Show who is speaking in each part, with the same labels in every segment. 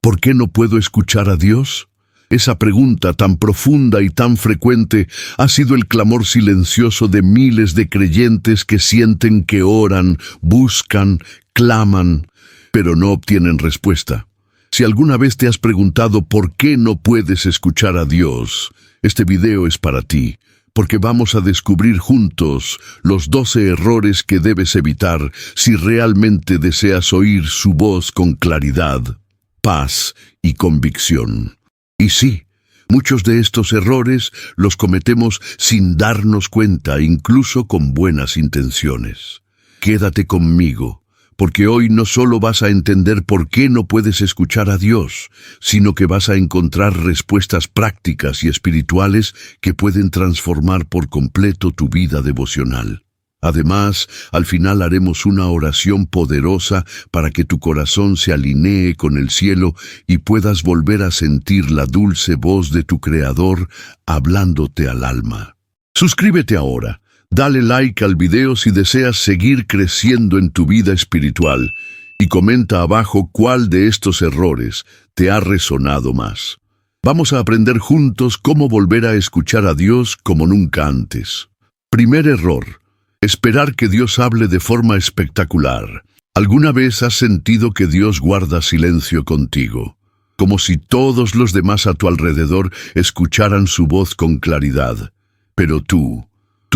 Speaker 1: ¿Por qué no puedo escuchar a Dios? Esa pregunta tan profunda y tan frecuente ha sido el clamor silencioso de miles de creyentes que sienten que oran, buscan, claman, pero no obtienen respuesta. Si alguna vez te has preguntado por qué no puedes escuchar a Dios, este video es para ti, porque vamos a descubrir juntos los 12 errores que debes evitar si realmente deseas oír su voz con claridad, paz y convicción. Y sí, muchos de estos errores los cometemos sin darnos cuenta, incluso con buenas intenciones. Quédate conmigo, porque hoy no solo vas a entender por qué no puedes escuchar a Dios, sino que vas a encontrar respuestas prácticas y espirituales que pueden transformar por completo tu vida devocional. Además, al final haremos una oración poderosa para que tu corazón se alinee con el cielo y puedas volver a sentir la dulce voz de tu Creador hablándote al alma. Suscríbete ahora, dale like al video si deseas seguir creciendo en tu vida espiritual y comenta abajo cuál de estos errores te ha resonado más. Vamos a aprender juntos cómo volver a escuchar a Dios como nunca antes. Primer error: esperar que Dios hable de forma espectacular. ¿Alguna vez has sentido que Dios guarda silencio contigo? Como si todos los demás a tu alrededor escucharan su voz con claridad. Pero tú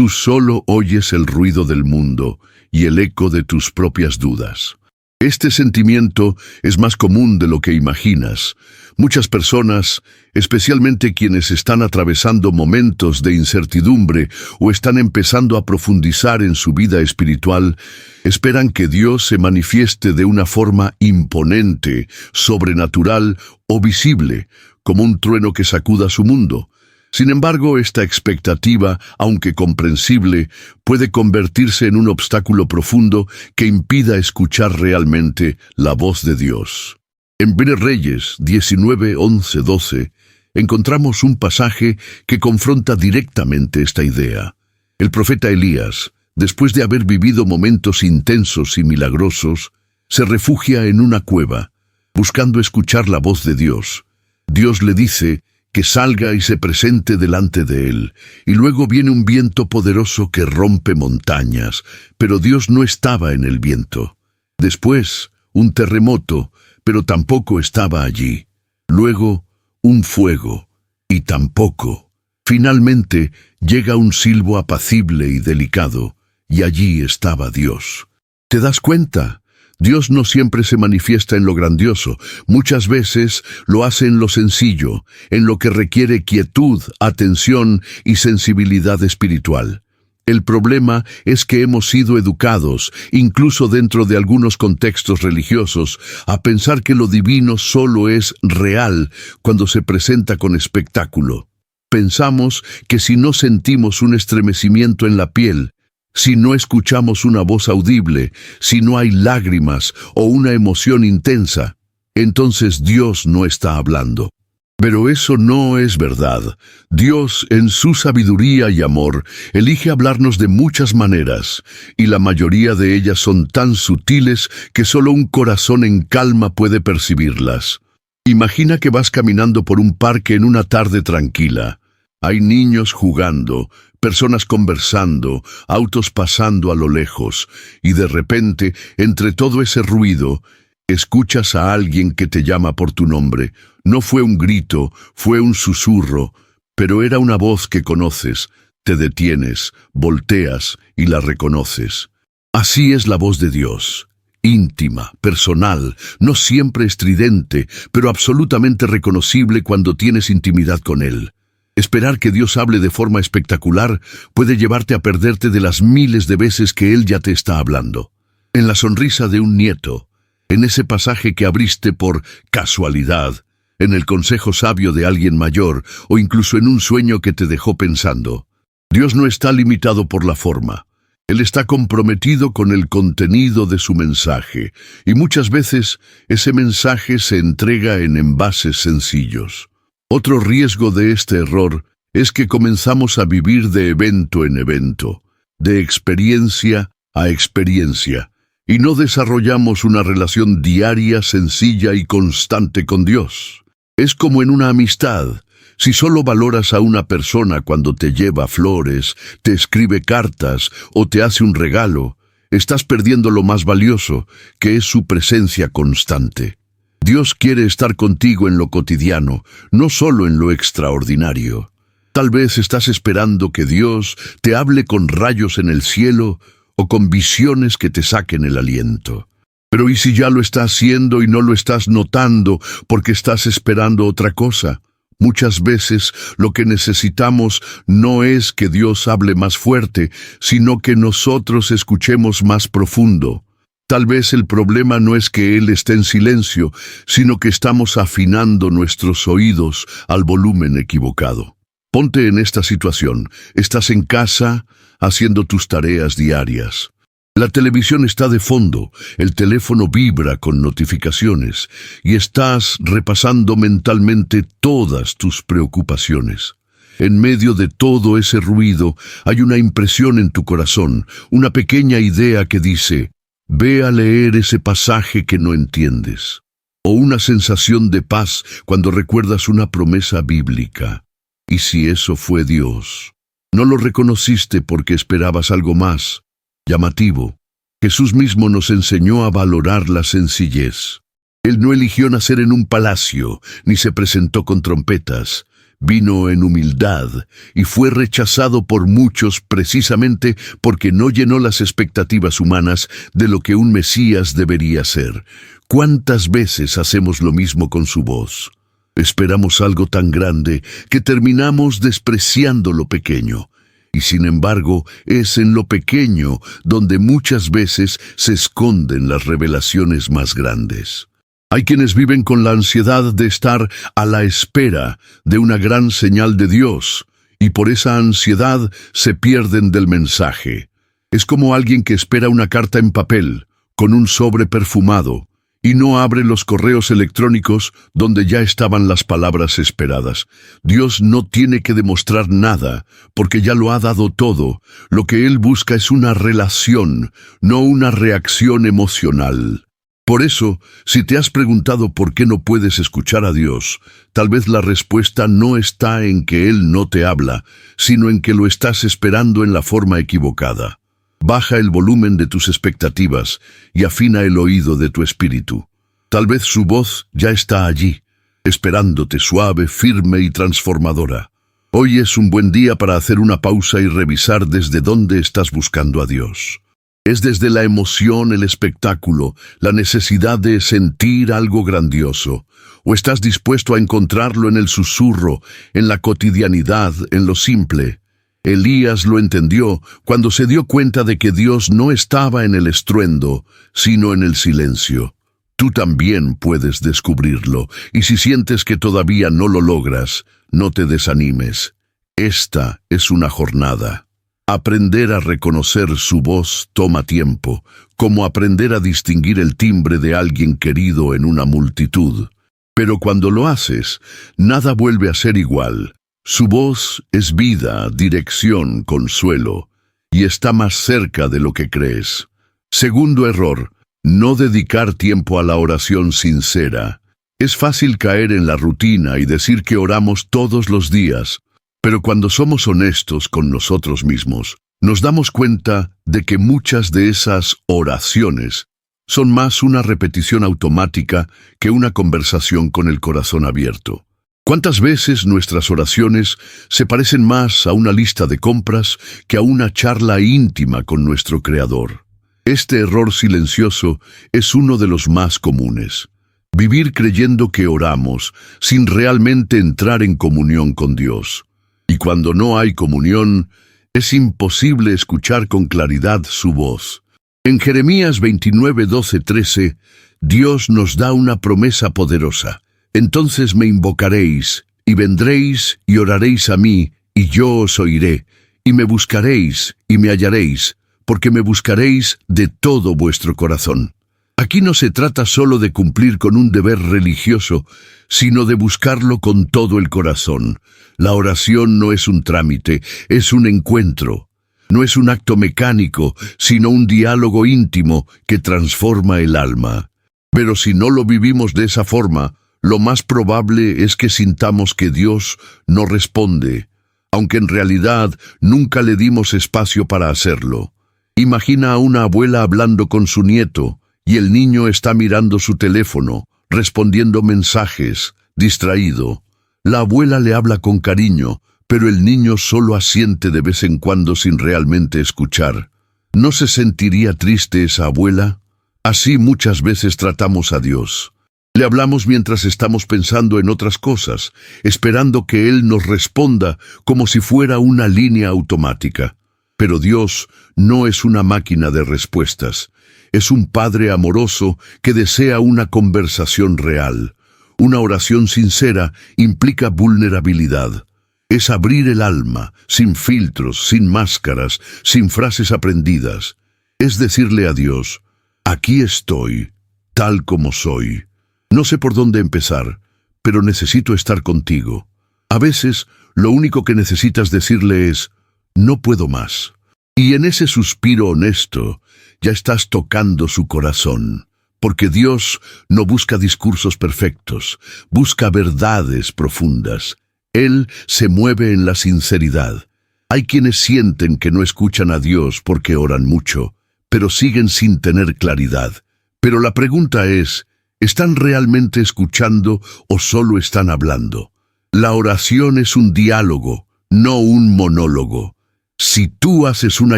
Speaker 1: solo oyes el ruido del mundo y el eco de tus propias dudas. Este sentimiento es más común de lo que imaginas. Muchas personas, especialmente quienes están atravesando momentos de incertidumbre o están empezando a profundizar en su vida espiritual, esperan que Dios se manifieste de una forma imponente, sobrenatural o visible, como un trueno que sacuda su mundo. Sin embargo, esta expectativa, aunque comprensible, puede convertirse en un obstáculo profundo que impida escuchar realmente la voz de Dios. En Reyes 19, 11, 12, encontramos un pasaje que confronta directamente esta idea. El profeta Elías, después de haber vivido momentos intensos y milagrosos, se refugia en una cueva, buscando escuchar la voz de Dios. Dios le dice que salga y se presente delante de él, y luego viene un viento poderoso que rompe montañas, pero Dios no estaba en el viento. Después, un terremoto, pero tampoco estaba allí. Luego, un fuego, y tampoco. Finalmente, llega un silbo apacible y delicado, y allí estaba Dios. ¿Te das cuenta? Dios no siempre se manifiesta en lo grandioso, muchas veces lo hace en lo sencillo, en lo que requiere quietud, atención y sensibilidad espiritual. El problema es que hemos sido educados, incluso dentro de algunos contextos religiosos, a pensar que lo divino solo es real cuando se presenta con espectáculo. Pensamos que si no sentimos un estremecimiento en la piel, si no escuchamos una voz audible, si no hay lágrimas o una emoción intensa, entonces Dios no está hablando. Pero eso no es verdad. Dios, en su sabiduría y amor, elige hablarnos de muchas maneras, y la mayoría de ellas son tan sutiles que solo un corazón en calma puede percibirlas. Imagina que vas caminando por un parque en una tarde tranquila. Hay niños jugando, personas conversando, autos pasando a lo lejos, y de repente, entre todo ese ruido, escuchas a alguien que te llama por tu nombre. No fue un grito, fue un susurro, pero era una voz que conoces. Te detienes, volteas y la reconoces. Así es la voz de Dios. Íntima, personal, no siempre estridente, pero absolutamente reconocible cuando tienes intimidad con Él. Esperar que Dios hable de forma espectacular puede llevarte a perderte de las miles de veces que Él ya te está hablando. En la sonrisa de un nieto, en ese pasaje que abriste por casualidad, en el consejo sabio de alguien mayor o incluso en un sueño que te dejó pensando. Dios no está limitado por la forma. Él está comprometido con el contenido de su mensaje, y muchas veces ese mensaje se entrega en envases sencillos. Otro riesgo de este error es que comenzamos a vivir de evento en evento, de experiencia a experiencia, y no desarrollamos una relación diaria, sencilla y constante con Dios. Es como en una amistad. Si solo valoras a una persona cuando te lleva flores, te escribe cartas o te hace un regalo, estás perdiendo lo más valioso, que es su presencia constante. Dios quiere estar contigo en lo cotidiano, no solo en lo extraordinario. Tal vez estás esperando que Dios te hable con rayos en el cielo o con visiones que te saquen el aliento. Pero ¿y si ya lo está haciendo y no lo estás notando porque estás esperando otra cosa? Muchas veces lo que necesitamos no es que Dios hable más fuerte, sino que nosotros escuchemos más profundo. Tal vez el problema no es que Él esté en silencio, sino que estamos afinando nuestros oídos al volumen equivocado. Ponte en esta situación. Estás en casa haciendo tus tareas diarias. La televisión está de fondo, el teléfono vibra con notificaciones y estás repasando mentalmente todas tus preocupaciones. En medio de todo ese ruido hay una impresión en tu corazón, una pequeña idea que dice: ve a leer ese pasaje que no entiendes. O una sensación de paz cuando recuerdas una promesa bíblica. ¿Y si eso fue Dios? No lo reconociste porque esperabas algo más llamativo. Jesús mismo nos enseñó a valorar la sencillez. Él no eligió nacer en un palacio, ni se presentó con trompetas. Vino en humildad y fue rechazado por muchos precisamente porque no llenó las expectativas humanas de lo que un Mesías debería ser. ¿Cuántas veces hacemos lo mismo con su voz? Esperamos algo tan grande que terminamos despreciando lo pequeño. Y sin embargo, es en lo pequeño donde muchas veces se esconden las revelaciones más grandes. Hay quienes viven con la ansiedad de estar a la espera de una gran señal de Dios, y por esa ansiedad se pierden del mensaje. Es como alguien que espera una carta en papel, con un sobre perfumado, y no abre los correos electrónicos donde ya estaban las palabras esperadas. Dios no tiene que demostrar nada, porque ya lo ha dado todo. Lo que Él busca es una relación, no una reacción emocional. Por eso, si te has preguntado por qué no puedes escuchar a Dios, tal vez la respuesta no está en que Él no te habla, sino en que lo estás esperando en la forma equivocada. Baja el volumen de tus expectativas y afina el oído de tu espíritu. Tal vez su voz ya está allí, esperándote suave, firme y transformadora. Hoy es un buen día para hacer una pausa y revisar desde dónde estás buscando a Dios. ¿Es desde la emoción, el espectáculo, la necesidad de sentir algo grandioso? ¿O estás dispuesto a encontrarlo en el susurro, en la cotidianidad, en lo simple? Elías lo entendió cuando se dio cuenta de que Dios no estaba en el estruendo, sino en el silencio. Tú también puedes descubrirlo, y si sientes que todavía no lo logras, no te desanimes. Esta es una jornada. Aprender a reconocer su voz toma tiempo, como aprender a distinguir el timbre de alguien querido en una multitud. Pero cuando lo haces, nada vuelve a ser igual. Su voz es vida, dirección, consuelo, y está más cerca de lo que crees. Segundo error, no dedicar tiempo a la oración sincera. Es fácil caer en la rutina y decir que oramos todos los días, pero cuando somos honestos con nosotros mismos, nos damos cuenta de que muchas de esas oraciones son más una repetición automática que una conversación con el corazón abierto. ¿Cuántas veces nuestras oraciones se parecen más a una lista de compras que a una charla íntima con nuestro Creador? Este error silencioso es uno de los más comunes. Vivir creyendo que oramos sin realmente entrar en comunión con Dios. Y cuando no hay comunión, es imposible escuchar con claridad su voz. En Jeremías 29, 12, 13, Dios nos da una promesa poderosa. Entonces me invocaréis, y vendréis y oraréis a mí, y yo os oiré, y me buscaréis, y me hallaréis, porque me buscaréis de todo vuestro corazón. Aquí no se trata solo de cumplir con un deber religioso, sino de buscarlo con todo el corazón. La oración no es un trámite, es un encuentro. No es un acto mecánico, sino un diálogo íntimo que transforma el alma. Pero si no lo vivimos de esa forma, lo más probable es que sintamos que Dios no responde, aunque en realidad nunca le dimos espacio para hacerlo. Imagina a una abuela hablando con su nieto, y el niño está mirando su teléfono, respondiendo mensajes, distraído. La abuela le habla con cariño, pero el niño solo asiente de vez en cuando sin realmente escuchar. ¿No se sentiría triste esa abuela? Así muchas veces tratamos a Dios. Le hablamos mientras estamos pensando en otras cosas, esperando que Él nos responda como si fuera una línea automática. Pero Dios no es una máquina de respuestas. Es un Padre amoroso que desea una conversación real. Una oración sincera implica vulnerabilidad. Es abrir el alma, sin filtros, sin máscaras, sin frases aprendidas. Es decirle a Dios: aquí estoy, tal como soy. No sé por dónde empezar, pero necesito estar contigo. A veces, lo único que necesitas decirle es: no puedo más. Y en ese suspiro honesto, ya estás tocando su corazón. Porque Dios no busca discursos perfectos, busca verdades profundas. Él se mueve en la sinceridad. Hay quienes sienten que no escuchan a Dios porque oran mucho, pero siguen sin tener claridad. Pero la pregunta es: ¿están realmente escuchando o solo están hablando? La oración es un diálogo, no un monólogo. Si tú haces una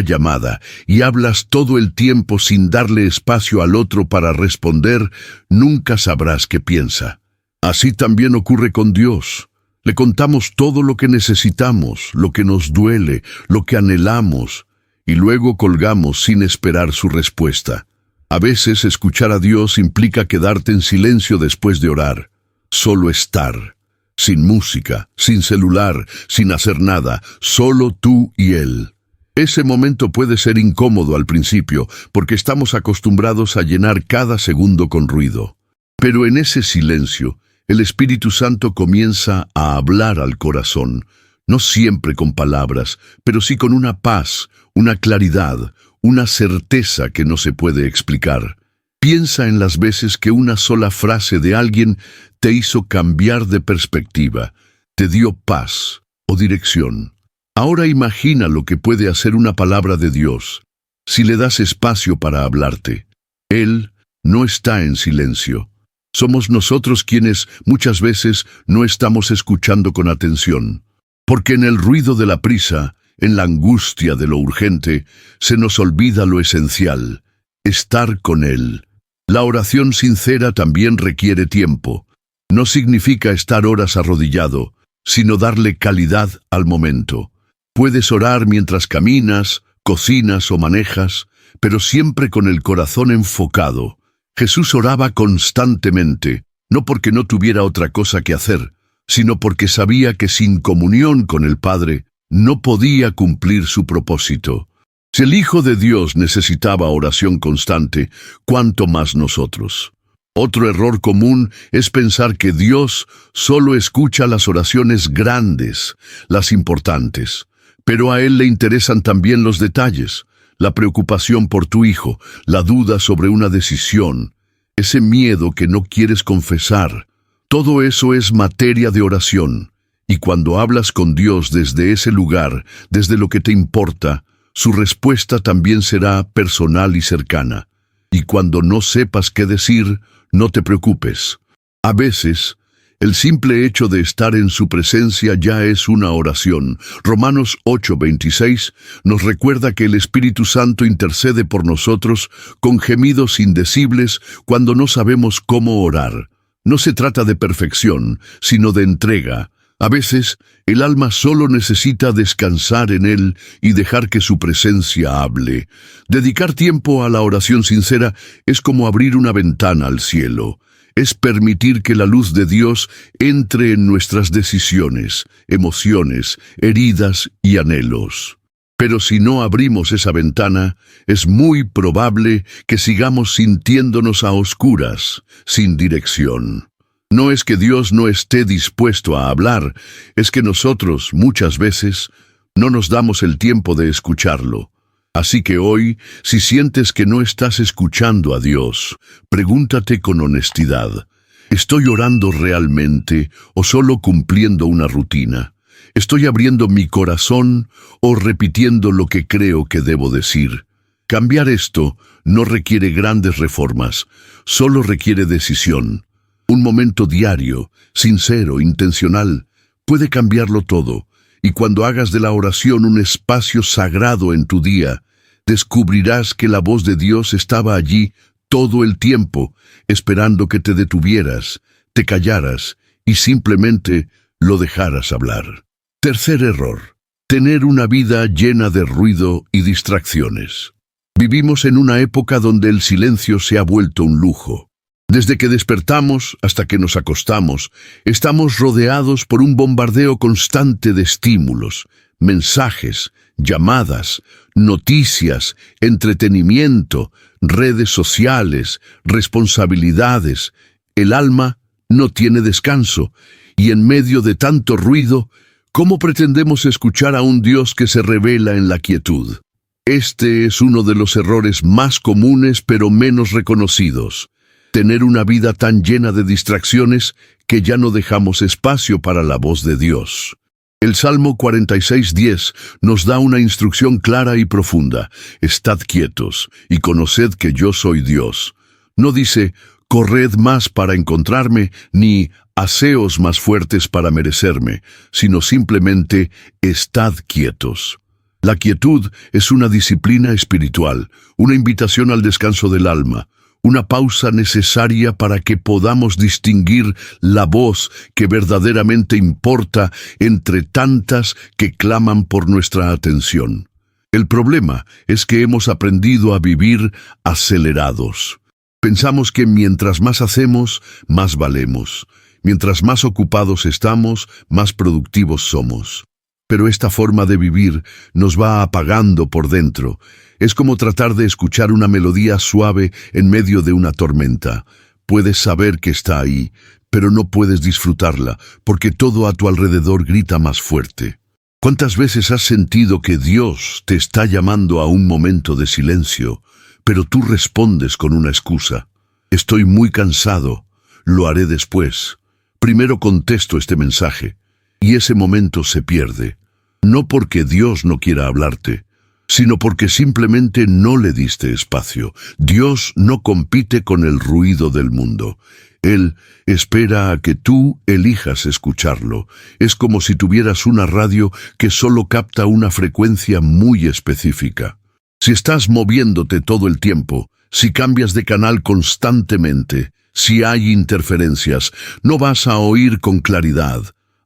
Speaker 1: llamada y hablas todo el tiempo sin darle espacio al otro para responder, nunca sabrás qué piensa. Así también ocurre con Dios. Le contamos todo lo que necesitamos, lo que nos duele, lo que anhelamos, y luego colgamos sin esperar su respuesta. A veces escuchar a Dios implica quedarte en silencio después de orar. Solo estar. Sin música, sin celular, sin hacer nada, solo tú y Él. Ese momento puede ser incómodo al principio, porque estamos acostumbrados a llenar cada segundo con ruido. Pero en ese silencio, el Espíritu Santo comienza a hablar al corazón, no siempre con palabras, pero sí con una paz, una claridad, una certeza que no se puede explicar. Piensa en las veces que una sola frase de alguien te hizo cambiar de perspectiva, te dio paz o dirección. Ahora imagina lo que puede hacer una palabra de Dios, si le das espacio para hablarte. Él no está en silencio. Somos nosotros quienes muchas veces no estamos escuchando con atención, porque en el ruido de la prisa, en la angustia de lo urgente, se nos olvida lo esencial: estar con Él. La oración sincera también requiere tiempo. No significa estar horas arrodillado, sino darle calidad al momento. Puedes orar mientras caminas, cocinas o manejas, pero siempre con el corazón enfocado. Jesús oraba constantemente, no porque no tuviera otra cosa que hacer, sino porque sabía que sin comunión con el Padre no podía cumplir su propósito. Si el Hijo de Dios necesitaba oración constante, ¿cuánto más nosotros? Otro error común es pensar que Dios solo escucha las oraciones grandes, las importantes, pero a Él le interesan también los detalles. La preocupación por tu hijo, la duda sobre una decisión, ese miedo que no quieres confesar. Todo eso es materia de oración. Y cuando hablas con Dios desde ese lugar, desde lo que te importa, su respuesta también será personal y cercana. Y cuando no sepas qué decir, no te preocupes. A veces, el simple hecho de estar en su presencia ya es una oración. Romanos 8:26 nos recuerda que el Espíritu Santo intercede por nosotros con gemidos indecibles cuando no sabemos cómo orar. No se trata de perfección, sino de entrega. A veces, el alma solo necesita descansar en Él y dejar que su presencia hable. Dedicar tiempo a la oración sincera es como abrir una ventana al cielo. Es permitir que la luz de Dios entre en nuestras decisiones, emociones, heridas y anhelos. Pero si no abrimos esa ventana, es muy probable que sigamos sintiéndonos a oscuras, sin dirección. No es que Dios no esté dispuesto a hablar, es que nosotros, muchas veces, No nos damos el tiempo de escucharlo. Así que hoy, si sientes que no estás escuchando a Dios, pregúntate con honestidad: ¿estoy orando realmente o solo cumpliendo una rutina? ¿Estoy abriendo mi corazón o repitiendo lo que creo que debo decir? Cambiar esto no requiere grandes reformas, solo requiere decisión. Un momento diario, sincero, intencional, puede cambiarlo todo. Y cuando hagas de la oración un espacio sagrado en tu día, descubrirás que la voz de Dios estaba allí todo el tiempo, esperando que te detuvieras, te callaras y simplemente lo dejaras hablar. Tercer error: tener una vida llena de ruido y distracciones. Vivimos en una época donde el silencio se ha vuelto un lujo. Desde que despertamos hasta que nos acostamos, estamos rodeados por un bombardeo constante de estímulos, mensajes, llamadas, noticias, entretenimiento, redes sociales, responsabilidades. El alma no tiene descanso, y en medio de tanto ruido, ¿cómo pretendemos escuchar a un Dios que se revela en la quietud? Este es uno de los errores más comunes pero menos reconocidos. Tener una vida tan llena de distracciones que ya no dejamos espacio para la voz de Dios. El Salmo 46:10 nos da una instrucción clara y profunda: estad quietos y conoced que yo soy Dios. No dice, corred más para encontrarme, ni haceos más fuertes para merecerme, sino simplemente, estad quietos. La quietud es una disciplina espiritual, una invitación al descanso del alma, una pausa necesaria para que podamos distinguir la voz que verdaderamente importa entre tantas que claman por nuestra atención. El problema es que hemos aprendido a vivir acelerados. Pensamos que mientras más hacemos, más valemos. Mientras más ocupados estamos, más productivos somos. Pero esta forma de vivir nos va apagando por dentro. Es como tratar de escuchar una melodía suave en medio de una tormenta. Puedes saber que está ahí, pero no puedes disfrutarla, porque todo a tu alrededor grita más fuerte. ¿Cuántas veces has sentido que Dios te está llamando a un momento de silencio, pero tú respondes con una excusa? Estoy muy cansado, lo haré después. Primero contesto este mensaje, y ese momento se pierde. No porque Dios no quiera hablarte, sino porque simplemente no le diste espacio. Dios no compite con el ruido del mundo. Él espera a que tú elijas escucharlo. Es como si tuvieras una radio que solo capta una frecuencia muy específica. Si estás moviéndote todo el tiempo, si cambias de canal constantemente, si hay interferencias, no vas a oír con claridad.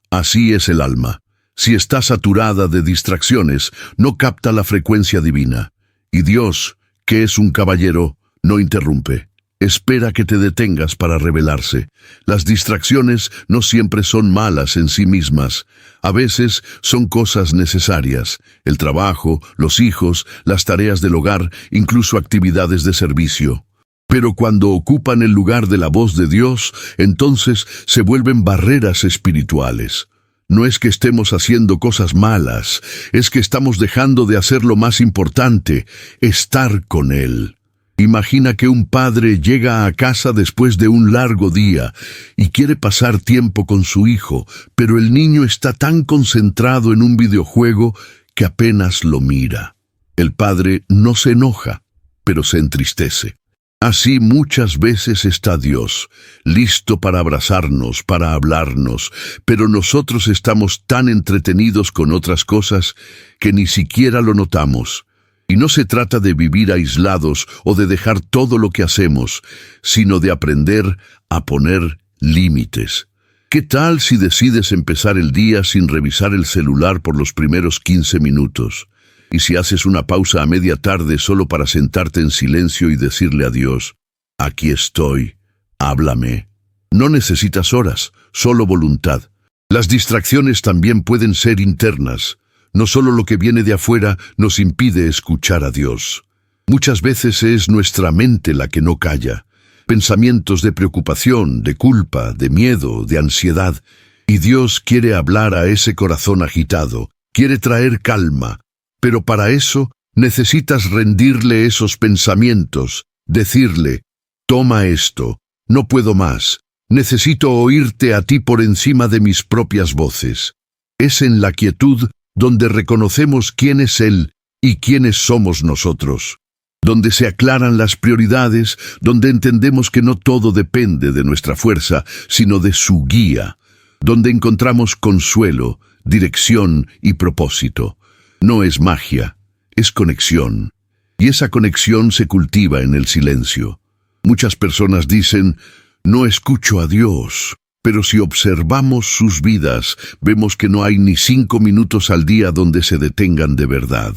Speaker 1: Así es el alma. Si está saturada de distracciones, no capta la frecuencia divina. Y Dios, que es un caballero, no interrumpe. Espera que te detengas para revelarse. Las distracciones no siempre son malas en sí mismas. A veces son cosas necesarias: el trabajo, los hijos, las tareas del hogar, incluso actividades de servicio. Pero cuando ocupan el lugar de la voz de Dios, entonces se vuelven barreras espirituales. No es que estemos haciendo cosas malas, es que estamos dejando de hacer lo más importante: estar con Él. Imagina que un padre llega a casa después de un largo día y quiere pasar tiempo con su hijo, pero el niño está tan concentrado en un videojuego que apenas lo mira. El padre no se enoja, pero se entristece. Así muchas veces está Dios, listo para abrazarnos, para hablarnos, pero nosotros estamos tan entretenidos con otras cosas que ni siquiera lo notamos. Y no se trata de vivir aislados o de dejar todo lo que hacemos, sino de aprender a poner límites. ¿Qué tal si decides empezar el día sin revisar el celular por los primeros 15 minutos? Y si haces una pausa a media tarde solo para sentarte en silencio y decirle a Dios: aquí estoy, háblame. No necesitas horas, solo voluntad. Las distracciones también pueden ser internas. No solo lo que viene de afuera nos impide escuchar a Dios. Muchas veces es nuestra mente la que no calla. Pensamientos de preocupación, de culpa, de miedo, de ansiedad. Y Dios quiere hablar a ese corazón agitado, quiere traer calma, pero para eso necesitas rendirle esos pensamientos, decirle, toma esto, no puedo más, necesito oírte a ti por encima de mis propias voces. Es en la quietud donde reconocemos quién es Él y quiénes somos nosotros, donde se aclaran las prioridades, donde entendemos que no todo depende de nuestra fuerza, sino de su guía, donde encontramos consuelo, dirección y propósito. No es magia, es conexión, y esa conexión se cultiva en el silencio. Muchas personas dicen, no escucho a Dios, pero si observamos sus vidas, vemos que no hay ni 5 minutos al día donde se detengan de verdad.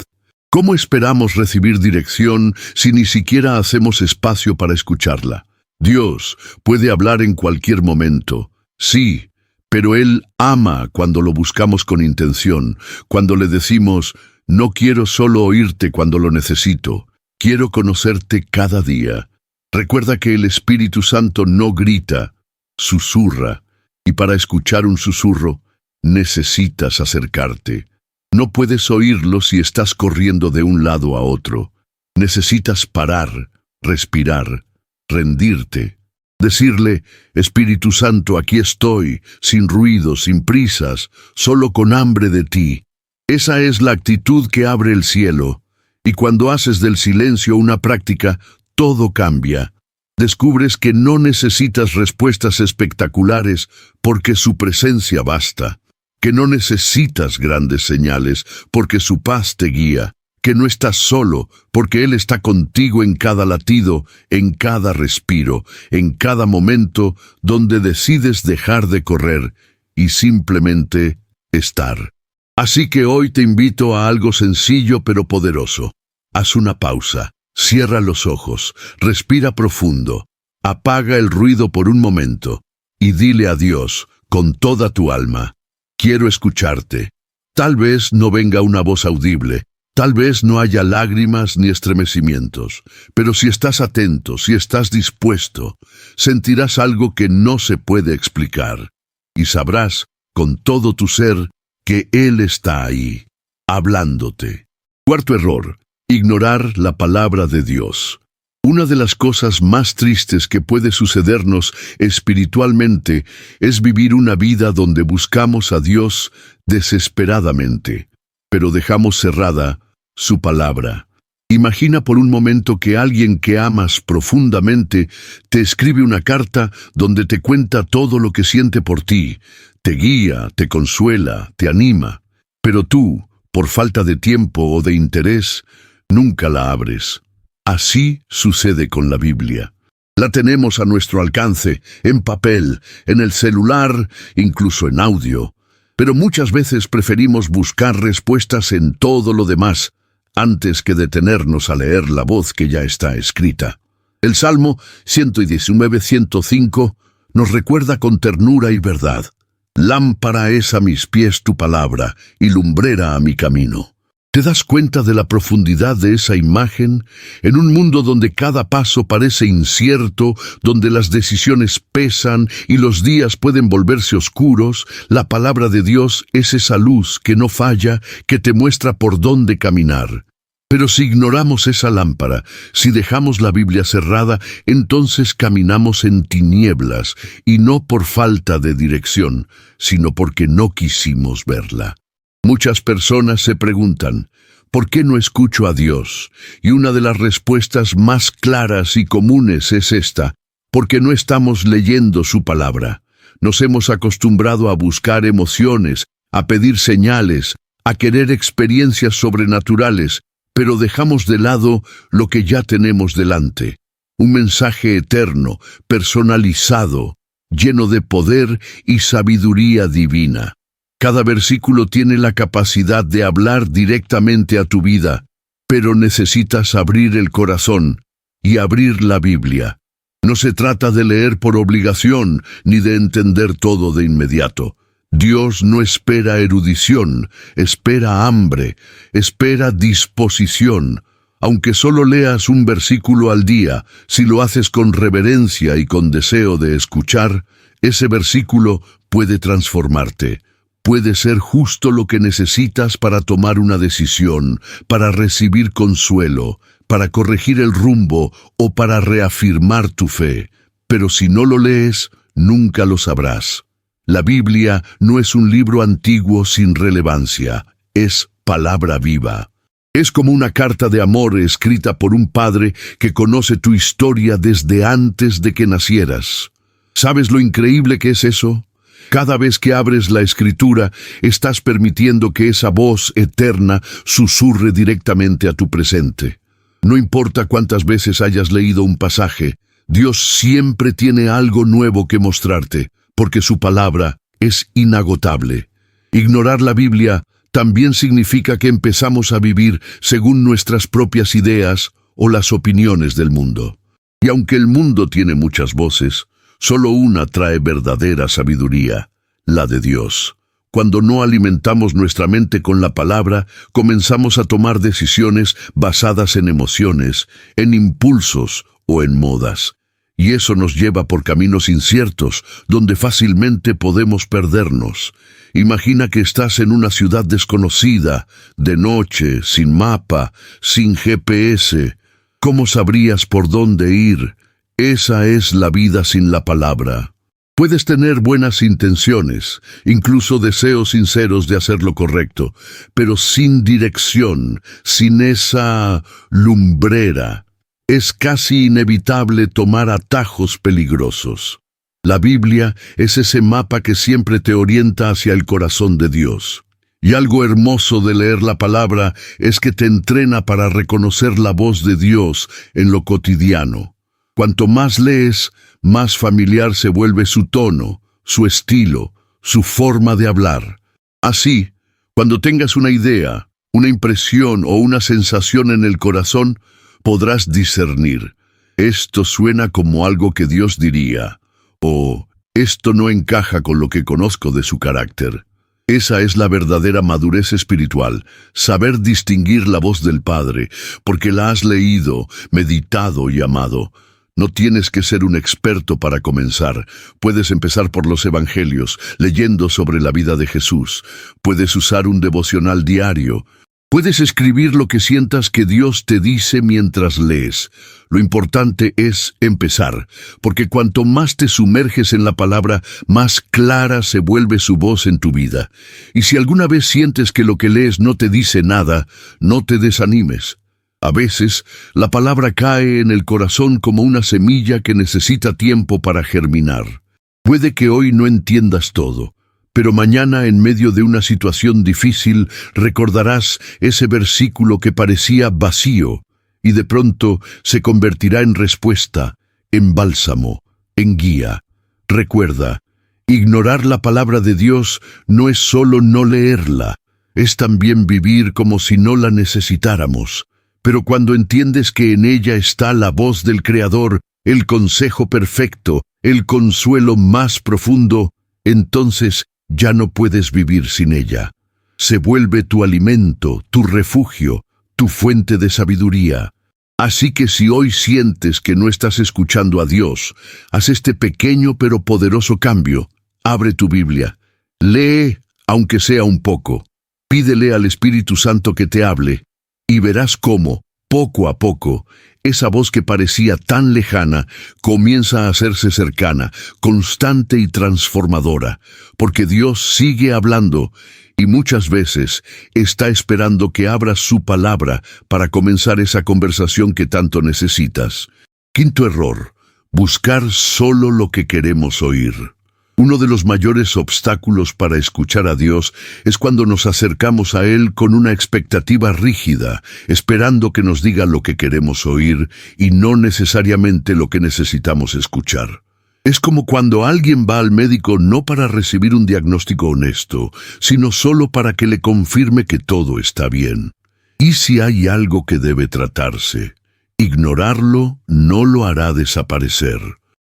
Speaker 1: ¿Cómo esperamos recibir dirección si ni siquiera hacemos espacio para escucharla? Dios puede hablar en cualquier momento, sí, pero Él ama cuando lo buscamos con intención, cuando le decimos, no quiero solo oírte cuando lo necesito, quiero conocerte cada día. Recuerda que el Espíritu Santo no grita, susurra, y para escuchar un susurro, necesitas acercarte. No puedes oírlo si estás corriendo de un lado a otro. Necesitas parar, respirar, rendirte. Decirle, Espíritu Santo, aquí estoy, sin ruido, sin prisas, solo con hambre de ti. Esa es la actitud que abre el cielo. Y cuando haces del silencio una práctica, todo cambia. Descubres que no necesitas respuestas espectaculares porque su presencia basta. Que no necesitas grandes señales porque su paz te guía. Que no estás solo porque Él está contigo en cada latido, en cada respiro, en cada momento donde decides dejar de correr y simplemente estar. Así que hoy te invito a algo sencillo pero poderoso. Haz una pausa, cierra los ojos, respira profundo, apaga el ruido por un momento y dile a Dios con toda tu alma, quiero escucharte. Tal vez no venga una voz audible, tal vez no haya lágrimas ni estremecimientos, pero si estás atento, si estás dispuesto, sentirás algo que no se puede explicar y sabrás con todo tu ser que Él está ahí, hablándote. Cuarto error, ignorar la palabra de Dios. Una de las cosas más tristes que puede sucedernos espiritualmente es vivir una vida donde buscamos a Dios desesperadamente, pero dejamos cerrada su palabra. Imagina por un momento que alguien que amas profundamente te escribe una carta donde te cuenta todo lo que siente por ti, te guía, te consuela, te anima, pero tú, por falta de tiempo o de interés, nunca la abres. Así sucede con la Biblia. La tenemos a nuestro alcance, en papel, en el celular, incluso en audio, pero muchas veces preferimos buscar respuestas en todo lo demás, antes que detenernos a leer la voz que ya está escrita. El Salmo 119:105 nos recuerda con ternura y verdad. Lámpara es a mis pies tu palabra y lumbrera a mi camino. ¿Te das cuenta de la profundidad de esa imagen? En un mundo donde cada paso parece incierto, donde las decisiones pesan y los días pueden volverse oscuros, la palabra de Dios es esa luz que no falla, que te muestra por dónde caminar. Pero si ignoramos esa lámpara, si dejamos la Biblia cerrada, entonces caminamos en tinieblas, y no por falta de dirección, sino porque no quisimos verla. Muchas personas se preguntan, ¿por qué no escucho a Dios? Y una de las respuestas más claras y comunes es esta, porque no estamos leyendo su palabra. Nos hemos acostumbrado a buscar emociones, a pedir señales, a querer experiencias sobrenaturales, pero dejamos de lado lo que ya tenemos delante. Un mensaje eterno, personalizado, lleno de poder y sabiduría divina. Cada versículo tiene la capacidad de hablar directamente a tu vida, pero necesitas abrir el corazón y abrir la Biblia. No se trata de leer por obligación ni de entender todo de inmediato. Dios no espera erudición, espera hambre, espera disposición. Aunque solo leas un versículo al día, si lo haces con reverencia y con deseo de escuchar, ese versículo puede transformarte. puede ser justo lo que necesitas para tomar una decisión, para recibir consuelo, para corregir el rumbo o para reafirmar tu fe. Pero si no lo lees, nunca lo sabrás. La Biblia no es un libro antiguo sin relevancia, es palabra viva. Es como una carta de amor escrita por un padre que conoce tu historia desde antes de que nacieras. ¿Sabes lo increíble que es eso? Cada vez que abres la Escritura, estás permitiendo que esa voz eterna susurre directamente a tu presente. No importa cuántas veces hayas leído un pasaje, Dios siempre tiene algo nuevo que mostrarte, porque su palabra es inagotable. Ignorar la Biblia también significa que empezamos a vivir según nuestras propias ideas o las opiniones del mundo. Y aunque el mundo tiene muchas voces, solo una trae verdadera sabiduría, la de Dios. Cuando no alimentamos nuestra mente con la palabra, comenzamos a tomar decisiones basadas en emociones, en impulsos o en modas. Y eso nos lleva por caminos inciertos, donde fácilmente podemos perdernos. Imagina que estás en una ciudad desconocida, de noche, sin mapa, sin GPS. ¿Cómo sabrías por dónde ir? Esa es la vida sin la palabra. Puedes tener buenas intenciones, incluso deseos sinceros de hacer lo correcto, pero sin dirección, sin esa lumbrera, es casi inevitable tomar atajos peligrosos. La Biblia es ese mapa que siempre te orienta hacia el corazón de Dios. Y algo hermoso de leer la palabra es que te entrena para reconocer la voz de Dios en lo cotidiano. Cuanto más lees, más familiar se vuelve su tono, su estilo, su forma de hablar. Así, cuando tengas una idea, una impresión o una sensación en el corazón, podrás discernir: esto suena como algo que Dios diría, o esto no encaja con lo que conozco de su carácter. Esa es la verdadera madurez espiritual, saber distinguir la voz del Padre, porque la has leído, meditado y amado. No tienes que ser un experto para comenzar. Puedes empezar por los Evangelios, leyendo sobre la vida de Jesús. Puedes usar un devocional diario. Puedes escribir lo que sientas que Dios te dice mientras lees. Lo importante es empezar, porque cuanto más te sumerges en la palabra, más clara se vuelve su voz en tu vida. Y si alguna vez sientes que lo que lees no te dice nada, no te desanimes. A veces, la palabra cae en el corazón como una semilla que necesita tiempo para germinar. Puede que hoy no entiendas todo, pero mañana, en medio de una situación difícil, recordarás ese versículo que parecía vacío y de pronto se convertirá en respuesta, en bálsamo, en guía. Recuerda, ignorar la palabra de Dios no es solo no leerla, es también vivir como si no la necesitáramos. Pero cuando entiendes que en ella está la voz del Creador, el consejo perfecto, el consuelo más profundo, entonces ya no puedes vivir sin ella. Se vuelve tu alimento, tu refugio, tu fuente de sabiduría. Así que si hoy sientes que no estás escuchando a Dios, haz este pequeño pero poderoso cambio. Abre tu Biblia. Lee, aunque sea un poco. Pídele al Espíritu Santo que te hable. Y verás cómo, poco a poco, esa voz que parecía tan lejana comienza a hacerse cercana, constante y transformadora, porque Dios sigue hablando y muchas veces está esperando que abras su palabra para comenzar esa conversación que tanto necesitas. Quinto error: buscar solo lo que queremos oír. Uno de los mayores obstáculos para escuchar a Dios es cuando nos acercamos a Él con una expectativa rígida, esperando que nos diga lo que queremos oír y no necesariamente lo que necesitamos escuchar. Es como cuando alguien va al médico no para recibir un diagnóstico honesto, sino solo para que le confirme que todo está bien. ¿Y si hay algo que debe tratarse? Ignorarlo no lo hará desaparecer.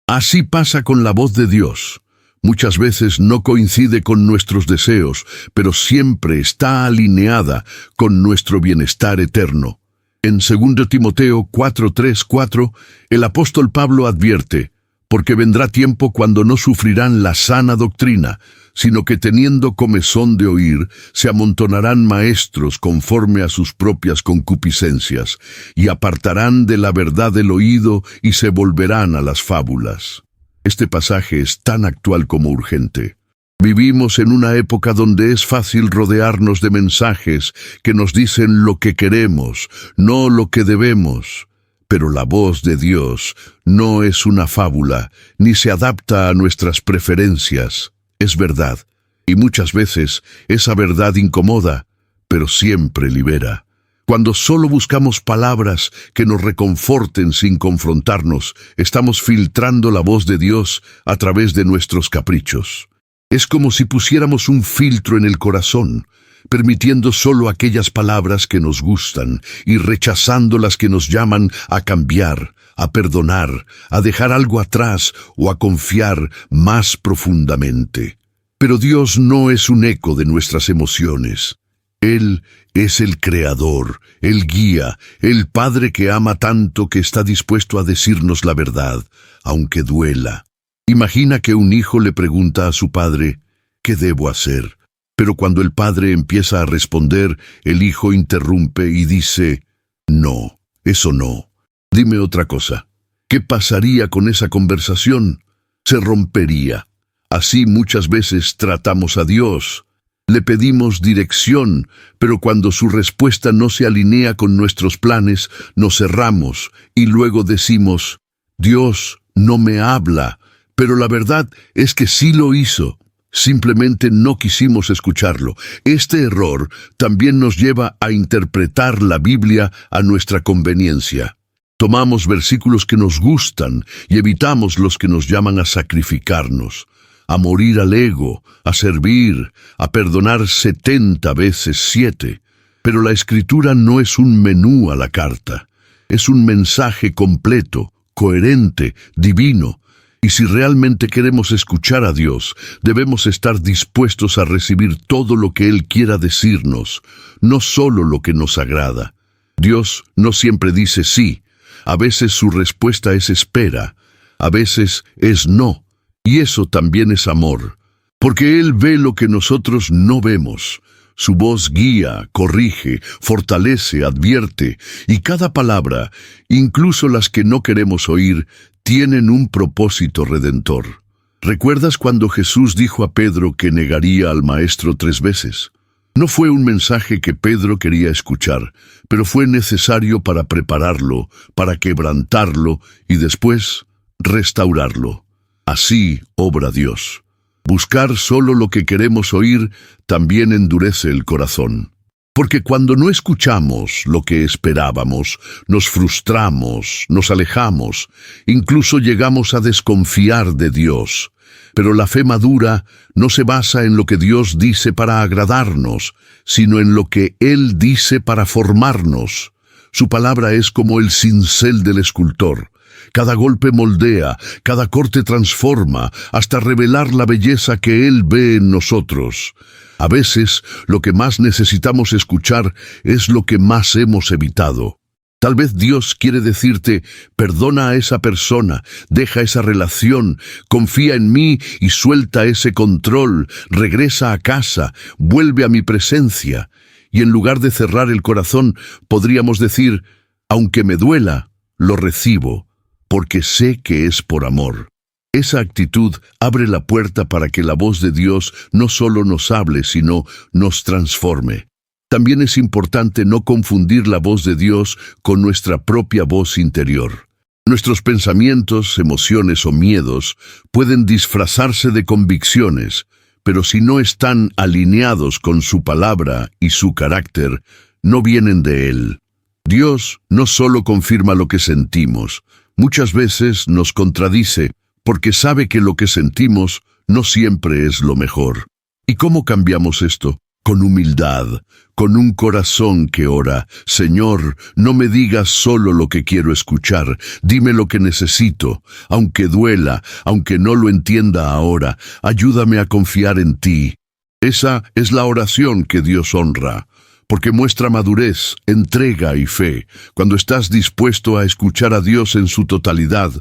Speaker 1: Así pasa con la voz de Dios. Muchas veces no coincide con nuestros deseos, pero siempre está alineada con nuestro bienestar eterno. En 2 Timoteo 4:3-4, el apóstol Pablo advierte: porque vendrá tiempo cuando no sufrirán la sana doctrina, sino que teniendo comezón de oír, se amontonarán maestros conforme a sus propias concupiscencias, y apartarán de la verdad el oído y se volverán a las fábulas. Este pasaje es tan actual como urgente. Vivimos en una época donde es fácil rodearnos de mensajes que nos dicen lo que queremos, no lo que debemos. Pero la voz de Dios no es una fábula, ni se adapta a nuestras preferencias. Es verdad, y muchas veces esa verdad incomoda, pero siempre libera. Cuando solo buscamos palabras que nos reconforten sin confrontarnos, estamos filtrando la voz de Dios a través de nuestros caprichos. Es como si pusiéramos un filtro en el corazón, permitiendo solo aquellas palabras que nos gustan y rechazando las que nos llaman a cambiar, a perdonar, a dejar algo atrás o a confiar más profundamente. Pero Dios no es un eco de nuestras emociones. Él es el Creador, el Guía, el Padre que ama tanto que está dispuesto a decirnos la verdad, aunque duela. Imagina que un hijo le pregunta a su padre, ¿qué debo hacer? Pero cuando el padre empieza a responder, el hijo interrumpe y dice, no, eso no. Dime otra cosa. ¿Qué pasaría con esa conversación? Se rompería. Así muchas veces tratamos a Dios. Le pedimos dirección, pero cuando su respuesta no se alinea con nuestros planes, nos cerramos y luego decimos, Dios no me habla. Pero la verdad es que sí lo hizo. Simplemente no quisimos escucharlo. Este error también nos lleva a interpretar la Biblia a nuestra conveniencia. Tomamos versículos que nos gustan y evitamos los que nos llaman a sacrificarnos, a morir al ego, a servir, a perdonar 70 veces 7. Pero la Escritura no es un menú a la carta. Es un mensaje completo, coherente, divino. Y si realmente queremos escuchar a Dios, debemos estar dispuestos a recibir todo lo que Él quiera decirnos, no solo lo que nos agrada. Dios no siempre dice sí, a veces su respuesta es espera, a veces es no, y eso también es amor, porque Él ve lo que nosotros no vemos. Su voz guía, corrige, fortalece, advierte, y cada palabra, incluso las que no queremos oír, tienen un propósito redentor. ¿Recuerdas cuando Jesús dijo a Pedro que negaría al Maestro 3 veces? No fue un mensaje que Pedro quería escuchar, pero fue necesario para prepararlo, para quebrantarlo y después restaurarlo. Así obra Dios. Buscar solo lo que queremos oír también endurece el corazón. Porque cuando no escuchamos lo que esperábamos, nos frustramos, nos alejamos, incluso llegamos a desconfiar de Dios. Pero la fe madura no se basa en lo que Dios dice para agradarnos, sino en lo que Él dice para formarnos. Su palabra es como el cincel del escultor. Cada golpe moldea, cada corte transforma, hasta revelar la belleza que Él ve en nosotros. A veces, lo que más necesitamos escuchar es lo que más hemos evitado. Tal vez Dios quiere decirte, perdona a esa persona, deja esa relación, confía en mí y suelta ese control, regresa a casa, vuelve a mi presencia. Y en lugar de cerrar el corazón, podríamos decir, aunque me duela, lo recibo, porque sé que es por amor. Esa actitud abre la puerta para que la voz de Dios no solo nos hable, sino nos transforme. También es importante no confundir la voz de Dios con nuestra propia voz interior. Nuestros pensamientos, emociones o miedos pueden disfrazarse de convicciones, pero si no están alineados con su palabra y su carácter, no vienen de Él. Dios no solo confirma lo que sentimos, muchas veces nos contradice, porque sabe que lo que sentimos no siempre es lo mejor. ¿Y cómo cambiamos esto? Con humildad, con un corazón que ora, Señor, no me digas solo lo que quiero escuchar, dime lo que necesito, aunque duela, aunque no lo entienda ahora, ayúdame a confiar en ti. Esa es la oración que Dios honra, porque muestra madurez, entrega y fe, cuando estás dispuesto a escuchar a Dios en su totalidad,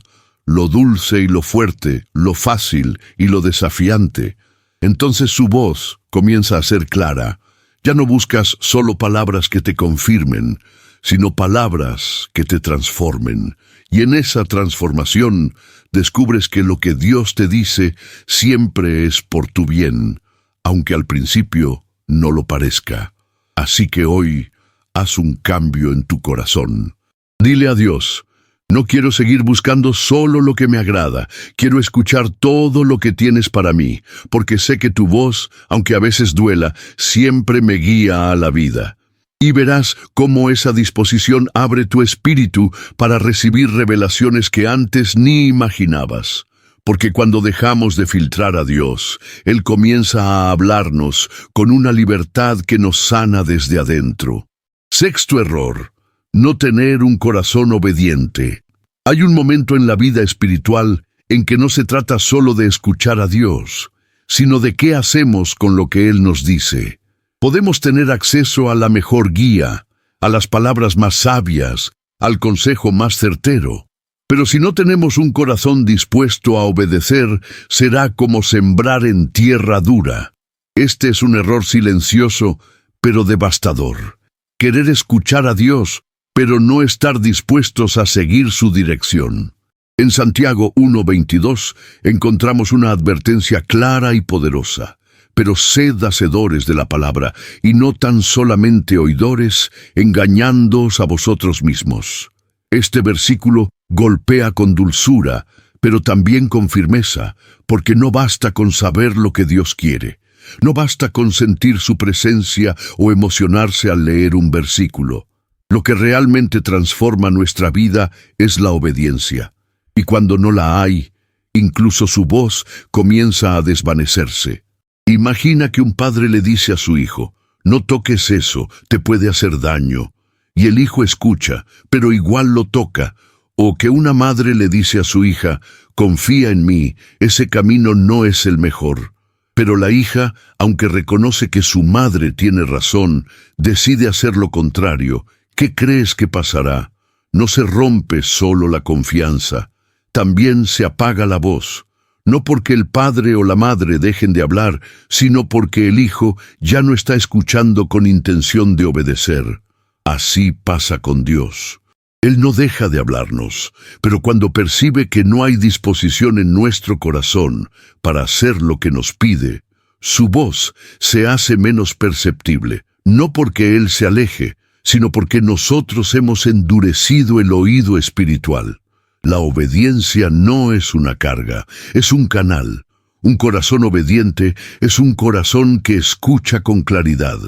Speaker 1: lo dulce y lo fuerte, lo fácil y lo desafiante. Entonces su voz comienza a ser clara. Ya no buscas solo palabras que te confirmen, sino palabras que te transformen. Y en esa transformación descubres que lo que Dios te dice siempre es por tu bien, aunque al principio no lo parezca. Así que hoy haz un cambio en tu corazón. Dile a Dios: no quiero seguir buscando solo lo que me agrada, quiero escuchar todo lo que tienes para mí, porque sé que tu voz, aunque a veces duela, siempre me guía a la vida. Y verás cómo esa disposición abre tu espíritu para recibir revelaciones que antes ni imaginabas. Porque cuando dejamos de filtrar a Dios, Él comienza a hablarnos con una libertad que nos sana desde adentro. Sexto error: no tener un corazón obediente. Hay un momento en la vida espiritual en que no se trata solo de escuchar a Dios, sino de qué hacemos con lo que Él nos dice. Podemos tener acceso a la mejor guía, a las palabras más sabias, al consejo más certero. Pero si no tenemos un corazón dispuesto a obedecer, será como sembrar en tierra dura. Este es un error silencioso, pero devastador. Querer escuchar a Dios, pero no estar dispuestos a seguir su dirección. En Santiago 1:22 encontramos una advertencia clara y poderosa. Pero sed hacedores de la palabra, y no tan solamente oidores, engañándoos a vosotros mismos. Este versículo golpea con dulzura, pero también con firmeza, porque no basta con saber lo que Dios quiere. No basta con sentir su presencia o emocionarse al leer un versículo. Lo que realmente transforma nuestra vida es la obediencia. Y cuando no la hay, incluso su voz comienza a desvanecerse. Imagina que un padre le dice a su hijo: no toques eso, te puede hacer daño. Y el hijo escucha, pero igual lo toca. O que una madre le dice a su hija: confía en mí, ese camino no es el mejor. Pero la hija, aunque reconoce que su madre tiene razón, decide hacer lo contrario. ¿Qué crees que pasará? No se rompe solo la confianza, también se apaga la voz. No porque el padre o la madre dejen de hablar, sino porque el hijo ya no está escuchando con intención de obedecer. Así pasa con Dios. Él no deja de hablarnos, pero cuando percibe que no hay disposición en nuestro corazón para hacer lo que nos pide, su voz se hace menos perceptible, no porque Él se aleje, sino porque nosotros hemos endurecido el oído espiritual. La obediencia no es una carga, es un canal. Un corazón obediente es un corazón que escucha con claridad.